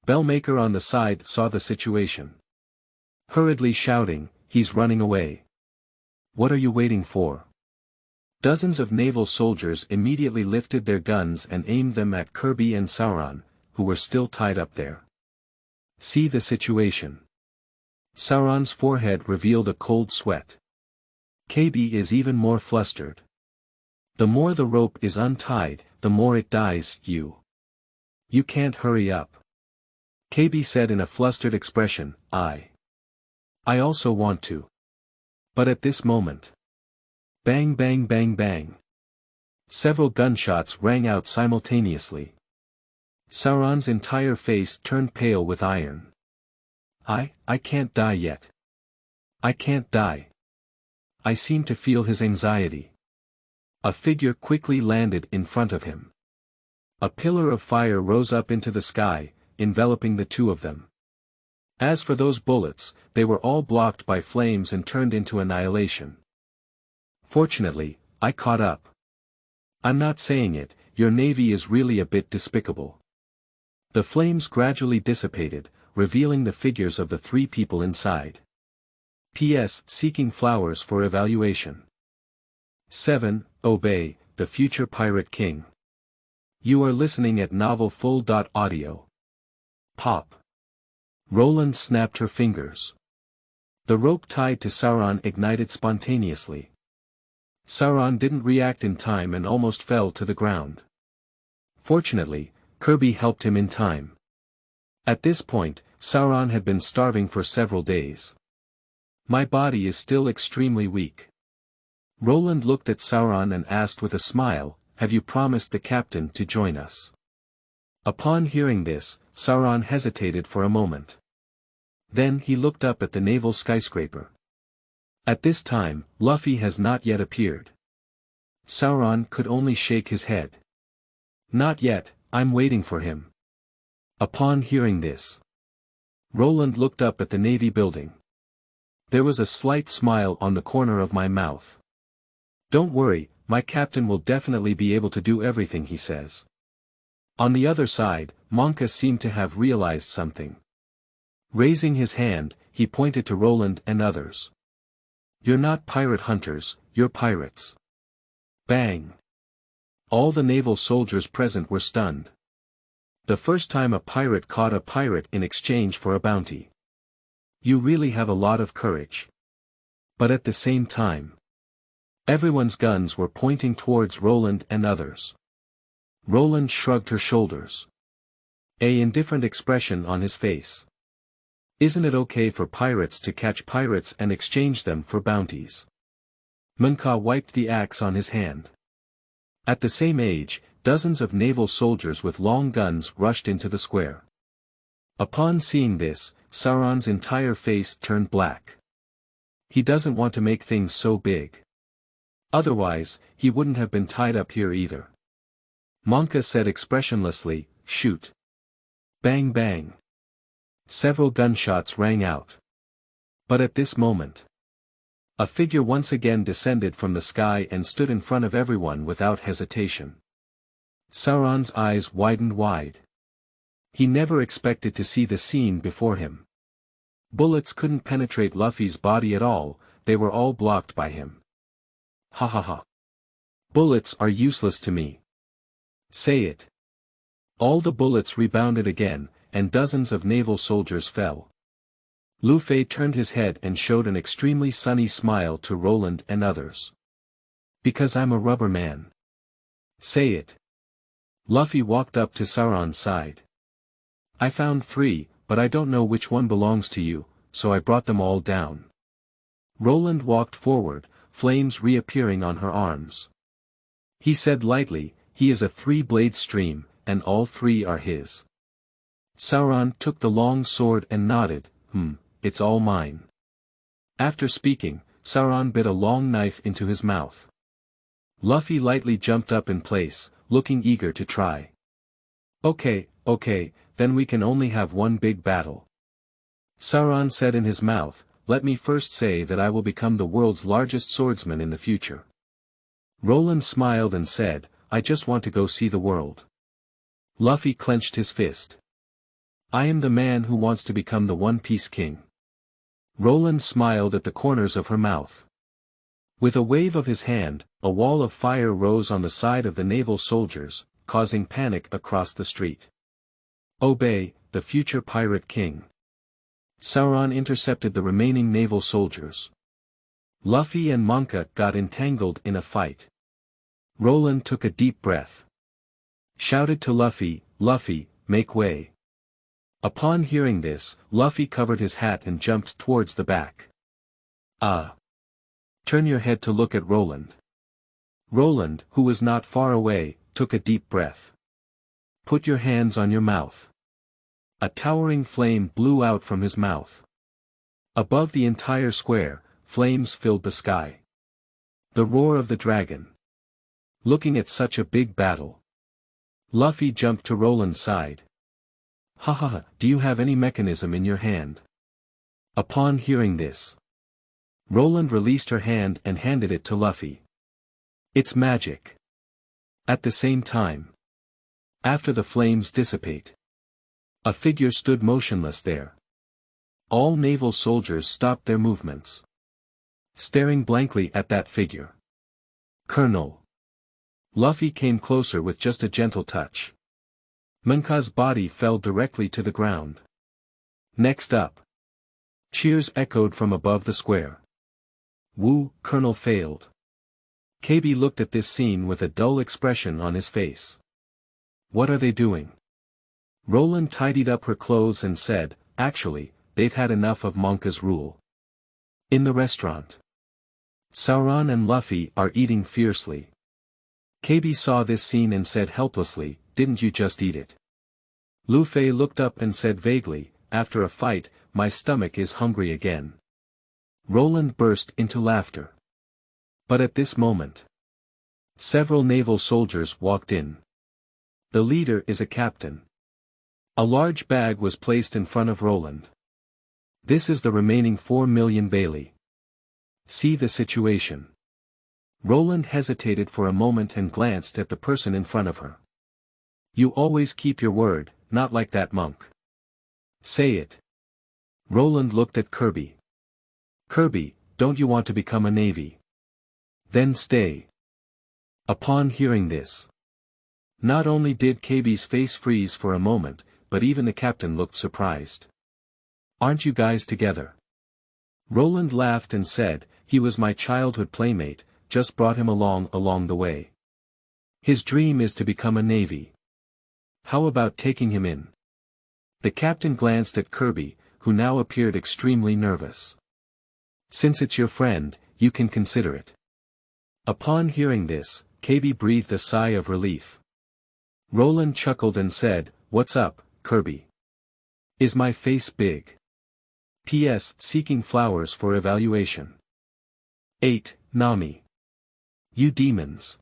Speaker 1: Bellmaker on the side saw the situation. Hurriedly shouting, "He's running away. What are you waiting for?" Dozens of naval soldiers immediately lifted their guns and aimed them at Kirby and Sauron, who were still tied up there. See the situation. Sauron's forehead revealed a cold sweat. Kirby is even more flustered. The more the rope is untied, the more it dies, You can't hurry up. Kirby said in a flustered expression, I also want to. But at this moment. Bang bang bang bang. Several gunshots rang out simultaneously. Sauron's entire face turned pale with iron. I can't die yet. I can't die. I seem to feel his anxiety. A figure quickly landed in front of him. A pillar of fire rose up into the sky, enveloping the two of them. As for those bullets, they were all blocked by flames and turned into annihilation. Fortunately, I caught up. I'm not saying it, your navy is really a bit despicable. The flames gradually dissipated, revealing the figures of the three people inside. P.S. Seeking flowers for evaluation. 7. Obey, the future pirate king. You are listening at novel full.audio. Pop. Roland snapped her fingers. The rope tied to Sauron ignited spontaneously. Sauron didn't react in time and almost fell to the ground. Fortunately, Kirby helped him in time. At this point, Sauron had been starving for several days. My body is still extremely weak. Roland looked at Sauron and asked with a smile, have you promised the captain to join us? Upon hearing this, Sauron hesitated for a moment. Then he looked up at the naval skyscraper. At this time, Luffy has not yet appeared. Sauron could only shake his head. Not yet, I'm waiting for him. Upon hearing this, Roland looked up at the navy building. There was a slight smile on the corner of my mouth. Don't worry, my captain will definitely be able to do everything he says. On the other side, Monka seemed to have realized something. Raising his hand, he pointed to Roland and others. You're not pirate hunters, you're pirates. Bang. All the naval soldiers present were stunned. The first time a pirate caught a pirate in exchange for a bounty. You really have a lot of courage. But at the same time, everyone's guns were pointing towards Roland and others. Roland shrugged her shoulders. An indifferent expression on his face. Isn't it okay for pirates to catch pirates and exchange them for bounties? Monka wiped the axe on his hand. At the same age, dozens of naval soldiers with long guns rushed into the square. Upon seeing this, Sauron's entire face turned black. He doesn't want to make things so big. Otherwise, he wouldn't have been tied up here either. Monka said expressionlessly, shoot. Bang bang. Several gunshots rang out. But at this moment, a figure once again descended from the sky and stood in front of everyone without hesitation. Sauron's eyes widened wide. He never expected to see the scene before him. Bullets couldn't penetrate Luffy's body at all, they were all blocked by him. Ha ha ha. Bullets are useless to me. Say it. All the bullets rebounded again, and dozens of naval soldiers fell. Luffy turned his head and showed an extremely sunny smile to Roland and others. Because I'm a rubber man. Say it. Luffy walked up to Sauron's side. I found 3, but I don't know which one belongs to you, so I brought them all down. Roland walked forward, flames reappearing on her arms. He said lightly, he is a 3-blade stream, and all 3 are his. Sauron took the long sword and nodded, it's all mine. After speaking, Sauron bit a long knife into his mouth. Luffy lightly jumped up in place, looking eager to try. Okay, then we can only have one big battle. Sauron said in his mouth, let me first say that I will become the world's largest swordsman in the future. Roland smiled and said, I just want to go see the world. Luffy clenched his fist. I am the man who wants to become the One Piece King. Roland smiled at the corners of her mouth. With a wave of his hand, a wall of fire rose on the side of the naval soldiers, causing panic across the street. Obey, the future pirate king. Sauron intercepted the remaining naval soldiers. Luffy and Monka got entangled in a fight. Roland took a deep breath. Shouted to Luffy, Luffy, make way. Upon hearing this, Luffy covered his hat and jumped towards the back. Turn your head to look at Roland. Roland, who was not far away, took a deep breath. Put your hands on your mouth. A towering flame blew out from his mouth. Above the entire square, flames filled the sky. The roar of the dragon. Looking at such a big battle, Luffy jumped to Roland's side. Do you have any mechanism in your hand? Upon hearing this, Roland released her hand and handed it to Luffy. It's magic. At the same time, after the flames dissipate, A figure stood motionless there. All naval soldiers stopped their movements, staring blankly at that figure. Colonel. Luffy came closer with just a gentle touch. Monka's body fell directly to the ground. Next up. Cheers echoed from above the square. Woo, Colonel failed. KB looked at this scene with a dull expression on his face. What are they doing? Roland tidied up her clothes and said, actually, they've had enough of Monka's rule. In the restaurant. Sauron and Luffy are eating fiercely. KB saw this scene and said helplessly, didn't you just eat it? Luffy looked up and said vaguely, after a fight, my stomach is hungry again. Roland burst into laughter. But at this moment, several naval soldiers walked in. The leader is a captain. A large bag was placed in front of Roland. This is the remaining 4 million Bailey. See the situation. Roland hesitated for a moment and glanced at the person in front of her. You always keep your word, not like that monk. Say it. Roland looked at Kirby. Kirby, don't you want to become a navy? Then stay. Upon hearing this, not only did KB's face freeze for a moment, but even the captain looked surprised. Aren't you guys together? Roland laughed and said, he was my childhood playmate, just brought him along the way. His dream is to become a navy. How about taking him in? The captain glanced at Kirby, who now appeared extremely nervous. Since it's your friend, you can consider it. Upon hearing this, KB breathed a sigh of relief. Roland chuckled and said, what's up, Kirby? Is my face big? P.S. Seeking flowers for evaluation. 8. Nami. You demons.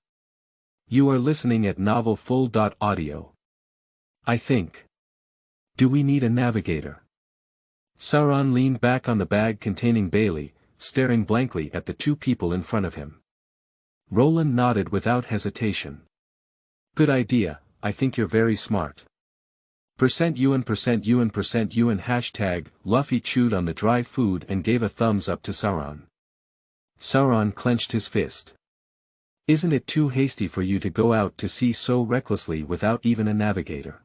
Speaker 1: You are listening at novel full.audio. I think. Do we need a navigator? Sauron leaned back on the bag containing Bailey, staring blankly at the two people in front of him. Roland nodded without hesitation. Good idea, I think you're very smart. %UN hashtag, Luffy chewed on the dry food and gave a thumbs up to Sauron. Sauron clenched his fist. Isn't it too hasty for you to go out to sea so recklessly without even a navigator?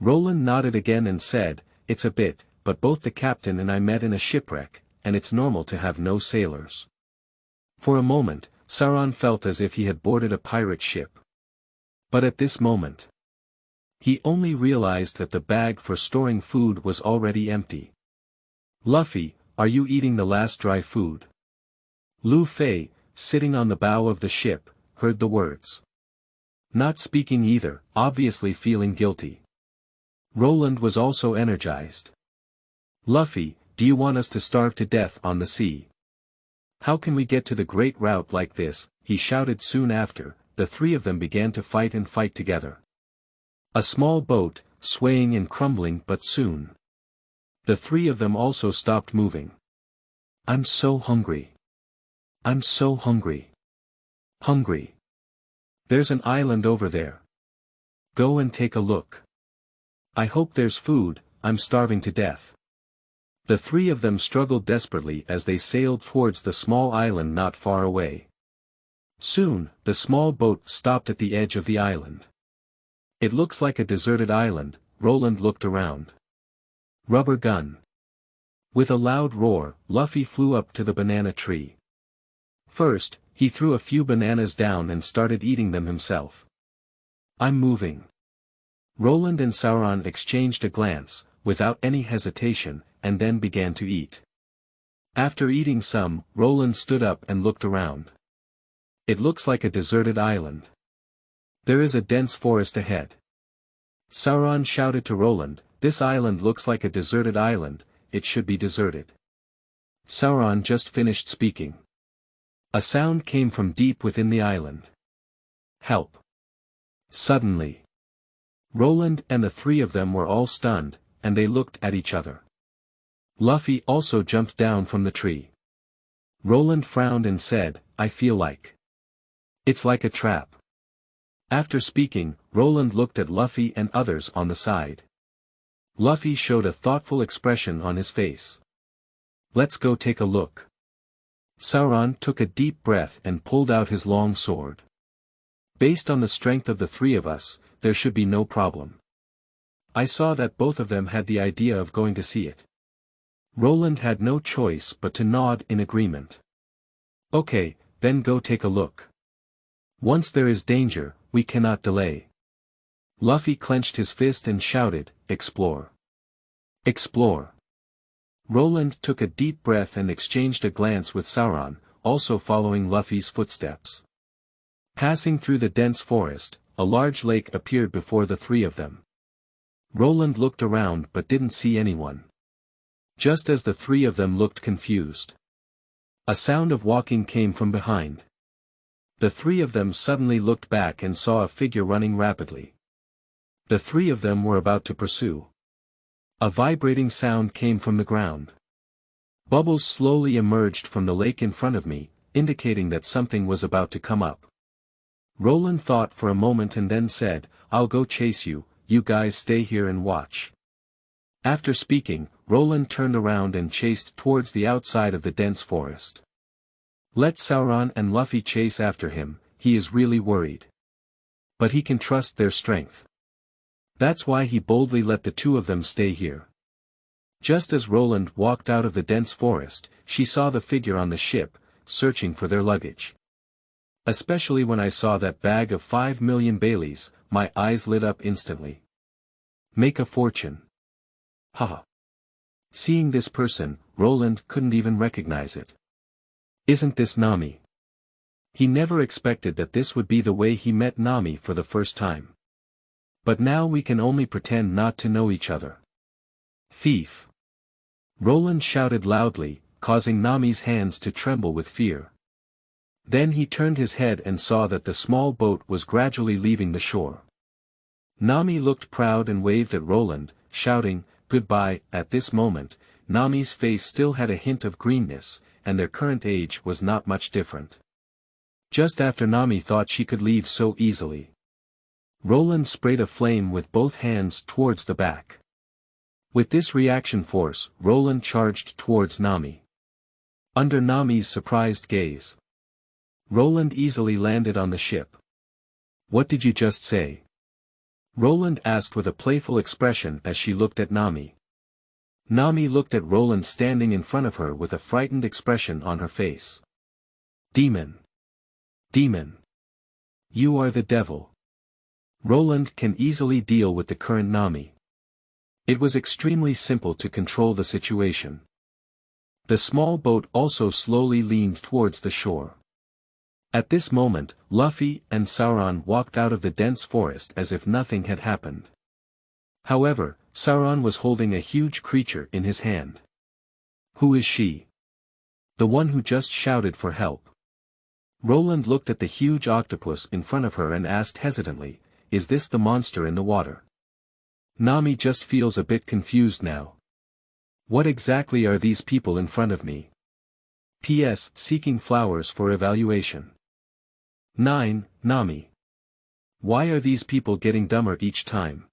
Speaker 1: Roland nodded again and said, it's a bit, but both the captain and I met in a shipwreck, and it's normal to have no sailors. For a moment, Sauron felt as if he had boarded a pirate ship. But at this moment, he only realized that the bag for storing food was already empty. Luffy, are you eating the last dry food? Luffy, sitting on the bow of the ship, heard the words. Not speaking either, obviously feeling guilty. Roland was also energized. Luffy, do you want us to starve to death on the sea? How can we get to the great route like this? He shouted soon after. The three of them began to fight together. A small boat, swaying and crumbling, but soon the three of them also stopped moving. I'm so hungry. I'm so hungry. Hungry. There's an island over there. Go and take a look. I hope there's food, I'm starving to death. The three of them struggled desperately as they sailed towards the small island not far away. Soon, the small boat stopped at the edge of the island. It looks like a deserted island, Roland looked around. Rubber gun. With a loud roar, Luffy flew up to the banana tree. First, he threw a few bananas down and started eating them himself. I'm moving. Roland and Sauron exchanged a glance, without any hesitation, and then began to eat. After eating some, Roland stood up and looked around. It looks like a deserted island. There is a dense forest ahead. Sauron shouted to Roland, this island looks like a deserted island, it should be deserted. Sauron just finished speaking. A sound came from deep within the island. Help. Suddenly, Roland and the three of them were all stunned, and they looked at each other. Luffy also jumped down from the tree. Roland frowned and said, I feel like it's like a trap. After speaking, Roland looked at Luffy and others on the side. Luffy showed a thoughtful expression on his face. Let's go take a look. Sauron took a deep breath and pulled out his long sword. Based on the strength of the three of us, there should be no problem. I saw that both of them had the idea of going to see it. Roland had no choice but to nod in agreement. Okay, then go take a look. Once there is danger, we cannot delay. Luffy clenched his fist and shouted, "Explore! Explore!" Roland took a deep breath and exchanged a glance with Sauron, also following Luffy's footsteps. Passing through the dense forest, a large lake appeared before the three of them. Roland looked around but didn't see anyone. Just as the three of them looked confused, a sound of walking came from behind. The three of them suddenly looked back and saw a figure running rapidly. The three of them were about to pursue. A vibrating sound came from the ground. Bubbles slowly emerged from the lake in front of me, indicating that something was about to come up. Roland thought for a moment and then said, "I'll go chase you, you guys stay here and watch." After speaking, Roland turned around and chased towards the outside of the dense forest. Let Sauron and Luffy chase after him, he is really worried. But he can trust their strength. That's why he boldly let the two of them stay here. Just as Roland walked out of the dense forest, she saw the figure on the ship, searching for their luggage. Especially when I saw that bag of 5 million Baileys, my eyes lit up instantly. Make a fortune. Haha. Seeing this person, Roland couldn't even recognize it. Isn't this Nami? He never expected that this would be the way he met Nami for the first time. But now we can only pretend not to know each other. Thief! Roland shouted loudly, causing Nami's hands to tremble with fear. Then he turned his head and saw that the small boat was gradually leaving the shore. Nami looked proud and waved at Roland, shouting, "Goodbye." At this moment, Nami's face still had a hint of greenness, and their current age was not much different. Just after Nami thought she could leave so easily, Roland sprayed a flame with both hands towards the back. With this reaction force, Roland charged towards Nami. Under Nami's surprised gaze, Roland easily landed on the ship. "What did you just say?" Roland asked with a playful expression as she looked at Nami. Nami looked at Roland standing in front of her with a frightened expression on her face. "Demon! Demon! You are the devil." Roland can easily deal with the current Nami. It was extremely simple to control the situation. The small boat also slowly leaned towards the shore. At this moment, Luffy and Sauron walked out of the dense forest as if nothing had happened. However, Sauron was holding a huge creature in his hand. Who is she? The one who just shouted for help. Roland looked at the huge octopus in front of her and asked hesitantly, "Is this the monster in the water?" Nami just feels a bit confused now. What exactly are these people in front of me? P.S. Seeking flowers for evaluation. 9. Nami. Why are these people getting dumber each time?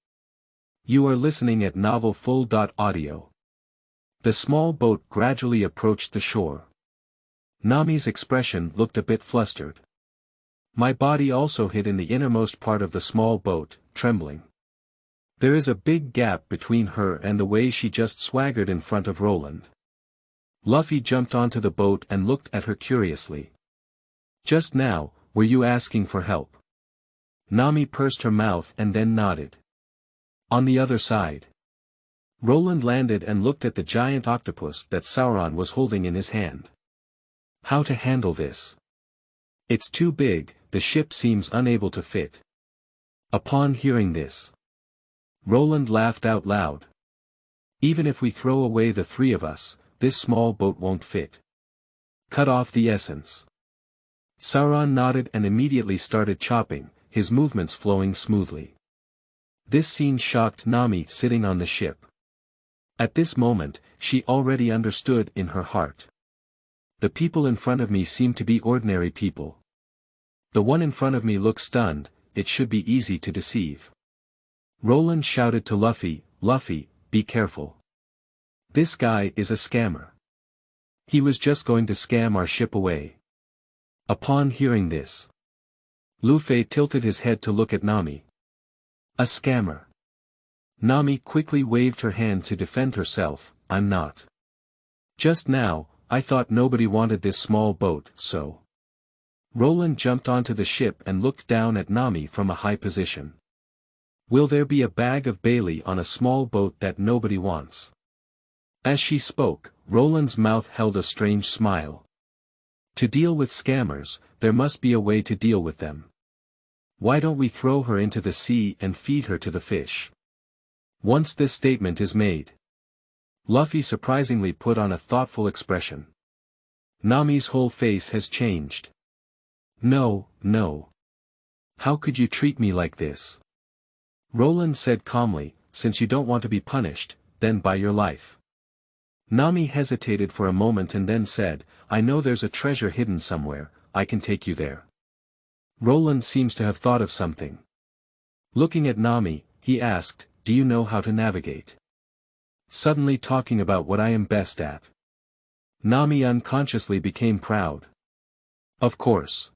Speaker 1: You are listening at novel full.audio. The small boat gradually approached the shore. Nami's expression looked a bit flustered. My body also hid in the innermost part of the small boat, trembling. There is a big gap between her and the way she just swaggered in front of Roland. Luffy jumped onto the boat and looked at her curiously. Just now, were you asking for help? Nami pursed her mouth and then nodded. On the other side, Roland landed and looked at the giant octopus that Sauron was holding in his hand. How to handle this? It's too big, the ship seems unable to fit. Upon hearing this, Roland laughed out loud. Even if we throw away the three of us, this small boat won't fit. Cut off the essence. Sauron nodded and immediately started chopping, his movements flowing smoothly. This scene shocked Nami sitting on the ship. At this moment, she already understood in her heart. The people in front of me seem to be ordinary people. The one in front of me looks stunned, it should be easy to deceive. Roland shouted to Luffy, "Luffy, be careful. This guy is a scammer. He was just going to scam our ship away. Upon hearing this, Luffy tilted his head to look at Nami. A scammer. Nami quickly waved her hand to defend herself. I'm not. Just now, I thought nobody wanted this small boat, so. Roland jumped onto the ship and looked down at Nami from a high position. Will there be a bag of Bailey on a small boat that nobody wants? As she spoke, Roland's mouth held a strange smile. To deal with scammers, there must be a way to deal with them. Why don't we throw her into the sea and feed her to the fish? Once this statement is made, Luffy surprisingly put on a thoughtful expression. Nami's whole face has changed. No, no. How could you treat me like this? Roland said calmly, since you don't want to be punished, then buy your life. Nami hesitated for a moment and then said, I know there's a treasure hidden somewhere, I can take you there. Roland seems to have thought of something. Looking at Nami, he asked, do you know how to navigate? Suddenly talking about what I am best at. Nami unconsciously became proud. Of course.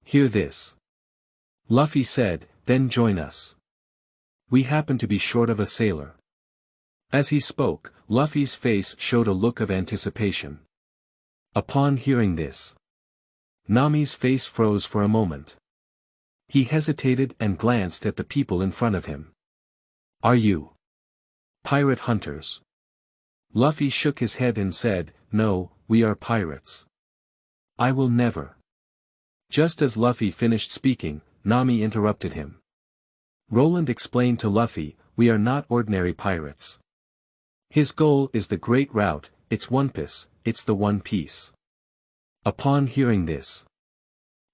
Speaker 1: Hear this. Luffy said, then join us. We happen to be short of a sailor. As he spoke, Luffy's face showed a look of anticipation. Upon hearing this, Nami's face froze for a moment. He hesitated and glanced at the people in front of him. Are you pirate hunters? Luffy shook his head and said, no, we are pirates. I will never. Just as Luffy finished speaking, Nami interrupted him. Roland explained to Luffy, we are not ordinary pirates. His goal is the Great Route, it's One Piece, it's the One Piece. Upon hearing this,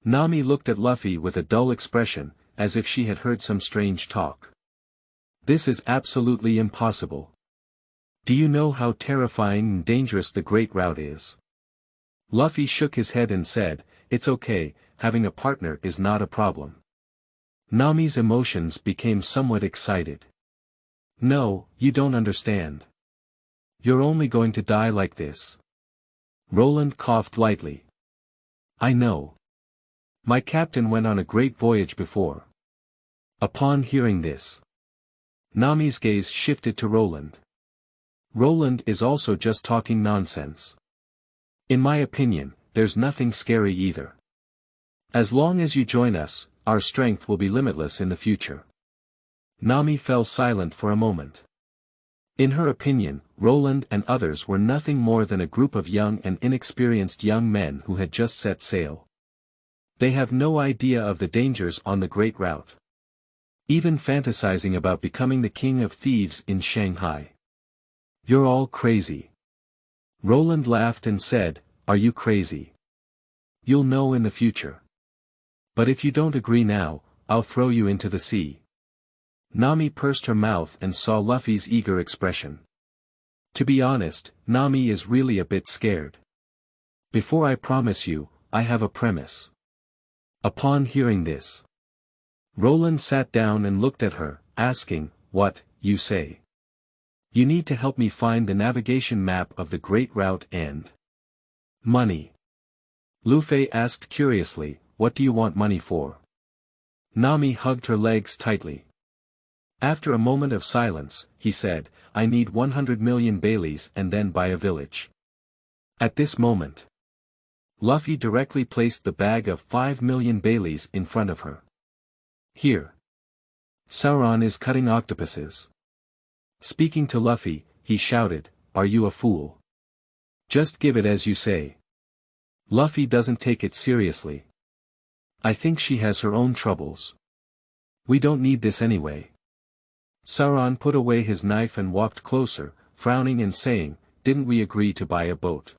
Speaker 1: Nami looked at Luffy with a dull expression, as if she had heard some strange talk. This is absolutely impossible. Do you know how terrifying and dangerous the Great Route is? Luffy shook his head and said, it's okay, having a partner is not a problem. Nami's emotions became somewhat excited. No, you don't understand. You're only going to die like this. Roland coughed lightly. I know. My captain went on a great voyage before. Upon hearing this, Nami's gaze shifted to Roland. Roland is also just talking nonsense. In my opinion, there's nothing scary either. As long as you join us, our strength will be limitless in the future. Nami fell silent for a moment. In her opinion, Roland and others were nothing more than a group of young and inexperienced young men who had just set sail. They have no idea of the dangers on the Great Route. Even fantasizing about becoming the king of thieves in Shanghai. You're all crazy. Roland laughed and said, are you crazy? You'll know in the future. But if you don't agree now, I'll throw you into the sea. Nami pursed her mouth and saw Luffy's eager expression. To be honest, Nami is really a bit scared. Before I promise you, I have a premise. Upon hearing this, Roland sat down and looked at her, asking, what, you say? You need to help me find the navigation map of the Great Route and money. Luffy asked curiously, what do you want money for? Nami hugged her legs tightly. After a moment of silence, he said, I need 100 million Baileys and then buy a village. At this moment, Luffy directly placed the bag of 5 million Baileys in front of her. Here. Sauron is cutting octopuses. Speaking to Luffy, he shouted, are you a fool? Just give it as you say. Luffy doesn't take it seriously. I think she has her own troubles. We don't need this anyway. Sauron put away his knife and walked closer, frowning and saying, didn't we agree to buy a boat?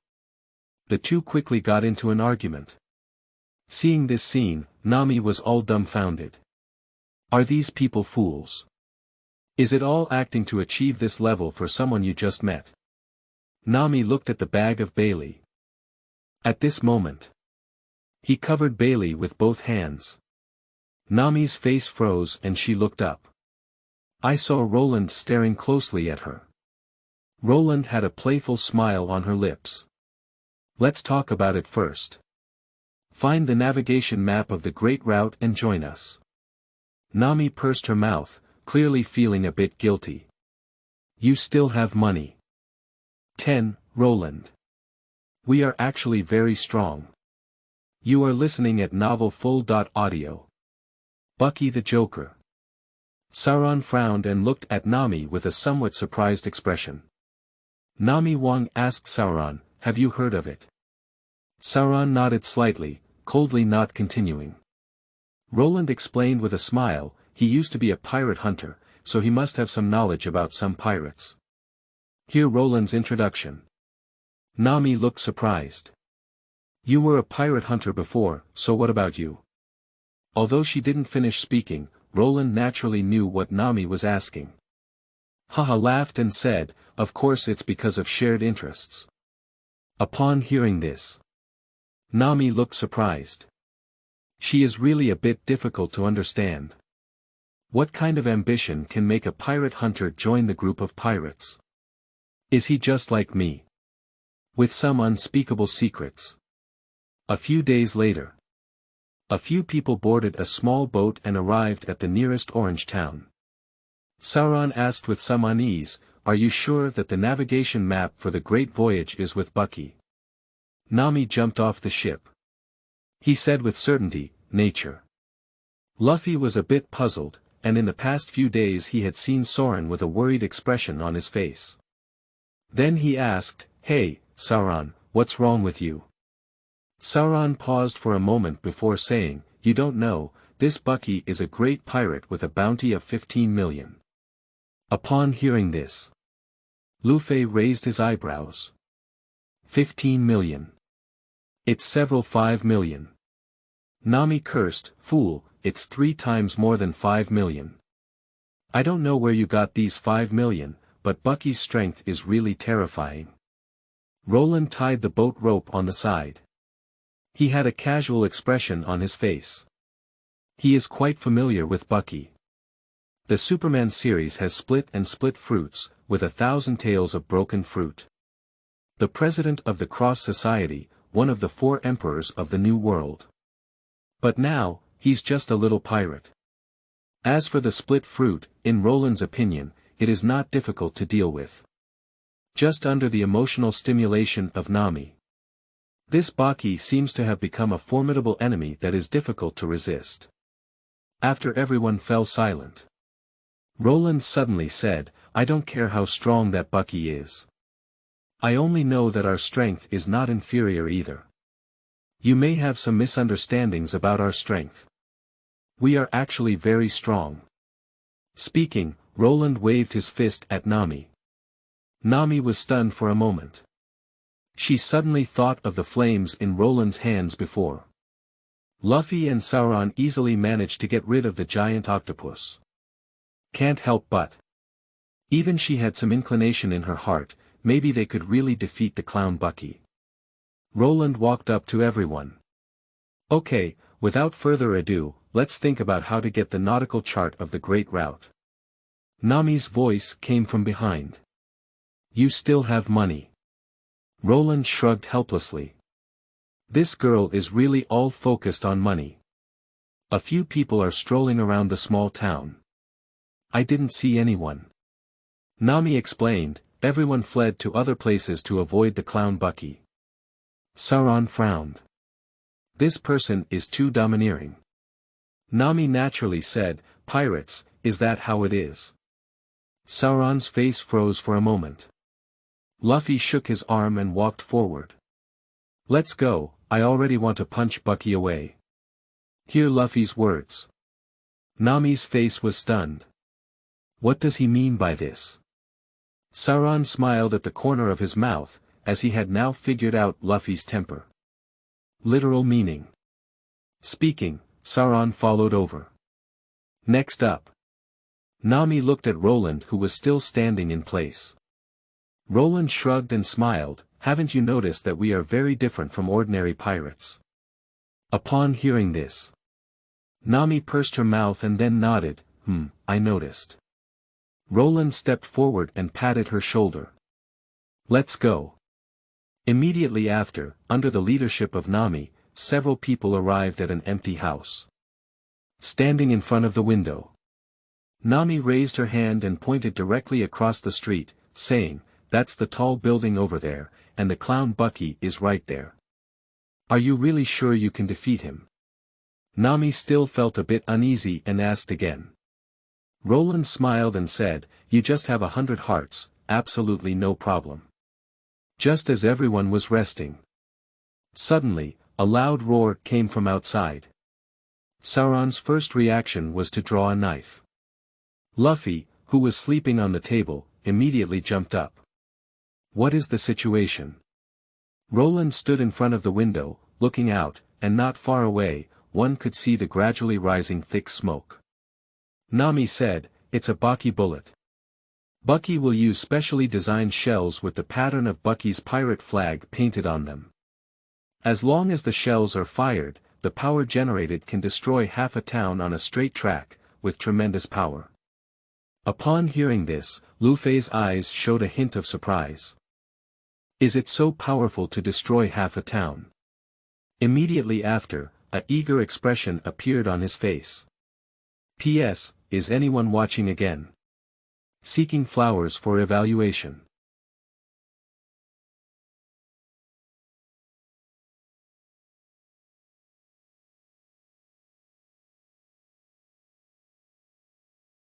Speaker 1: The two quickly got into an argument. Seeing this scene, Nami was all dumbfounded. Are these people fools? Is it all acting to achieve this level for someone you just met? Nami looked at the bag of Bailey. At this moment, he covered Bailey with both hands. Nami's face froze and she looked up. I saw Roland staring closely at her. Roland had a playful smile on her lips. Let's talk about it first. Find the navigation map of the Great Route and join us. Nami pursed her mouth, clearly feeling a bit guilty. You still have money. 10, Roland. We are actually very strong. You are listening at novel full.audio. Bucky the Joker. Sauron frowned and looked at Nami with a somewhat surprised expression. Nami Wang asked Sauron, have you heard of it? Sauron nodded slightly, coldly not continuing. Roland explained with a smile, he used to be a pirate hunter, so he must have some knowledge about some pirates. Hear Roland's introduction. Nami looked surprised. You were a pirate hunter before, so what about you? Although she didn't finish speaking, Roland naturally knew what Nami was asking. Haha laughed and said, of course it's because of shared interests. Upon hearing this, Nami looked surprised. She is really a bit difficult to understand. What kind of ambition can make a pirate hunter join the group of pirates? Is he just like me? With some unspeakable secrets. A few days later, a few people boarded a small boat and arrived at the nearest orange town. Sauron asked with some unease, are you sure that the navigation map for the Great Voyage is with Bucky? Nami jumped off the ship. He said with certainty, nature. Luffy was a bit puzzled, and in the past few days he had seen Sauron with a worried expression on his face. Then he asked, hey, Sauron, what's wrong with you? Sauron paused for a moment before saying, you don't know, this Bucky is a great pirate with a bounty of 15 million. Upon hearing this, Luffy raised his eyebrows. 15 million. It's several 5 million. Nami cursed, fool, it's 3 times more than 5 million. I don't know where you got these 5 million, but Bucky's strength is really terrifying. Roland tied the boat rope on the side. He had a casual expression on his face. He is quite familiar with Bucky. The Superman series has split and split fruits, with 1,000 tales of broken fruit. The president of the Cross Society, one of the 4 emperors of the New World. But now, he's just a little pirate. As for the split fruit, in Roland's opinion, it is not difficult to deal with. Just under the emotional stimulation of Nami. This Bucky seems to have become a formidable enemy that is difficult to resist. After everyone fell silent, Roland suddenly said, I don't care how strong that Bucky is. I only know that our strength is not inferior either. You may have some misunderstandings about our strength. We are actually very strong. Speaking, Roland waved his fist at Nami. Nami was stunned for a moment. She suddenly thought of the flames in Roland's hands before. Luffy and Sauron easily managed to get rid of the giant octopus. Can't help but. Even she had some inclination in her heart, maybe they could really defeat the clown Bucky. Roland walked up to everyone. Okay, without further ado, let's think about how to get the nautical chart of the Great Route. Nami's voice came from behind. You still have money. Roland shrugged helplessly. This girl is really all focused on money. A few people are strolling around the small town. I didn't see anyone. Nami explained, everyone fled to other places to avoid the clown Bucky. Sauron frowned. This person is too domineering. Nami naturally said, pirates, is that how it is? Sauron's face froze for a moment. Luffy shook his arm and walked forward. Let's go, I already want to punch Bucky away. Hear Luffy's words. Nami's face was stunned. What does he mean by this? Sauron smiled at the corner of his mouth, as he had now figured out Luffy's temper. Literal meaning. Speaking, Sauron followed over. Next up. Nami looked at Roland who was still standing in place. Roland shrugged and smiled, haven't you noticed that we are very different from ordinary pirates? Upon hearing this, Nami pursed her mouth and then nodded, I noticed. Roland stepped forward and patted her shoulder. Let's go. Immediately after, under the leadership of Nami, several people arrived at an empty house. Standing in front of the window, Nami raised her hand and pointed directly across the street, saying, "That's the tall building over there, and the clown Bucky is right there. Are you really sure you can defeat him?" Nami still felt a bit uneasy and asked again. Roland smiled and said, "You just have 100 hearts, absolutely no problem." Just as everyone was resting, suddenly, a loud roar came from outside. Sauron's first reaction was to draw a knife. Luffy, who was sleeping on the table, immediately jumped up. "What is the situation?" Roland stood in front of the window, looking out, and not far away, one could see the gradually rising thick smoke. Nami said, "It's a Bucky bullet. Bucky will use specially designed shells with the pattern of Bucky's pirate flag painted on them. As long as the shells are fired, the power generated can destroy half a town on a straight track, with tremendous power." Upon hearing this, Luffy's eyes showed a hint of surprise. "Is it so powerful to destroy half a town?" Immediately after, an eager expression appeared on his face. "P.S. Is anyone watching again? Seeking flowers for evaluation."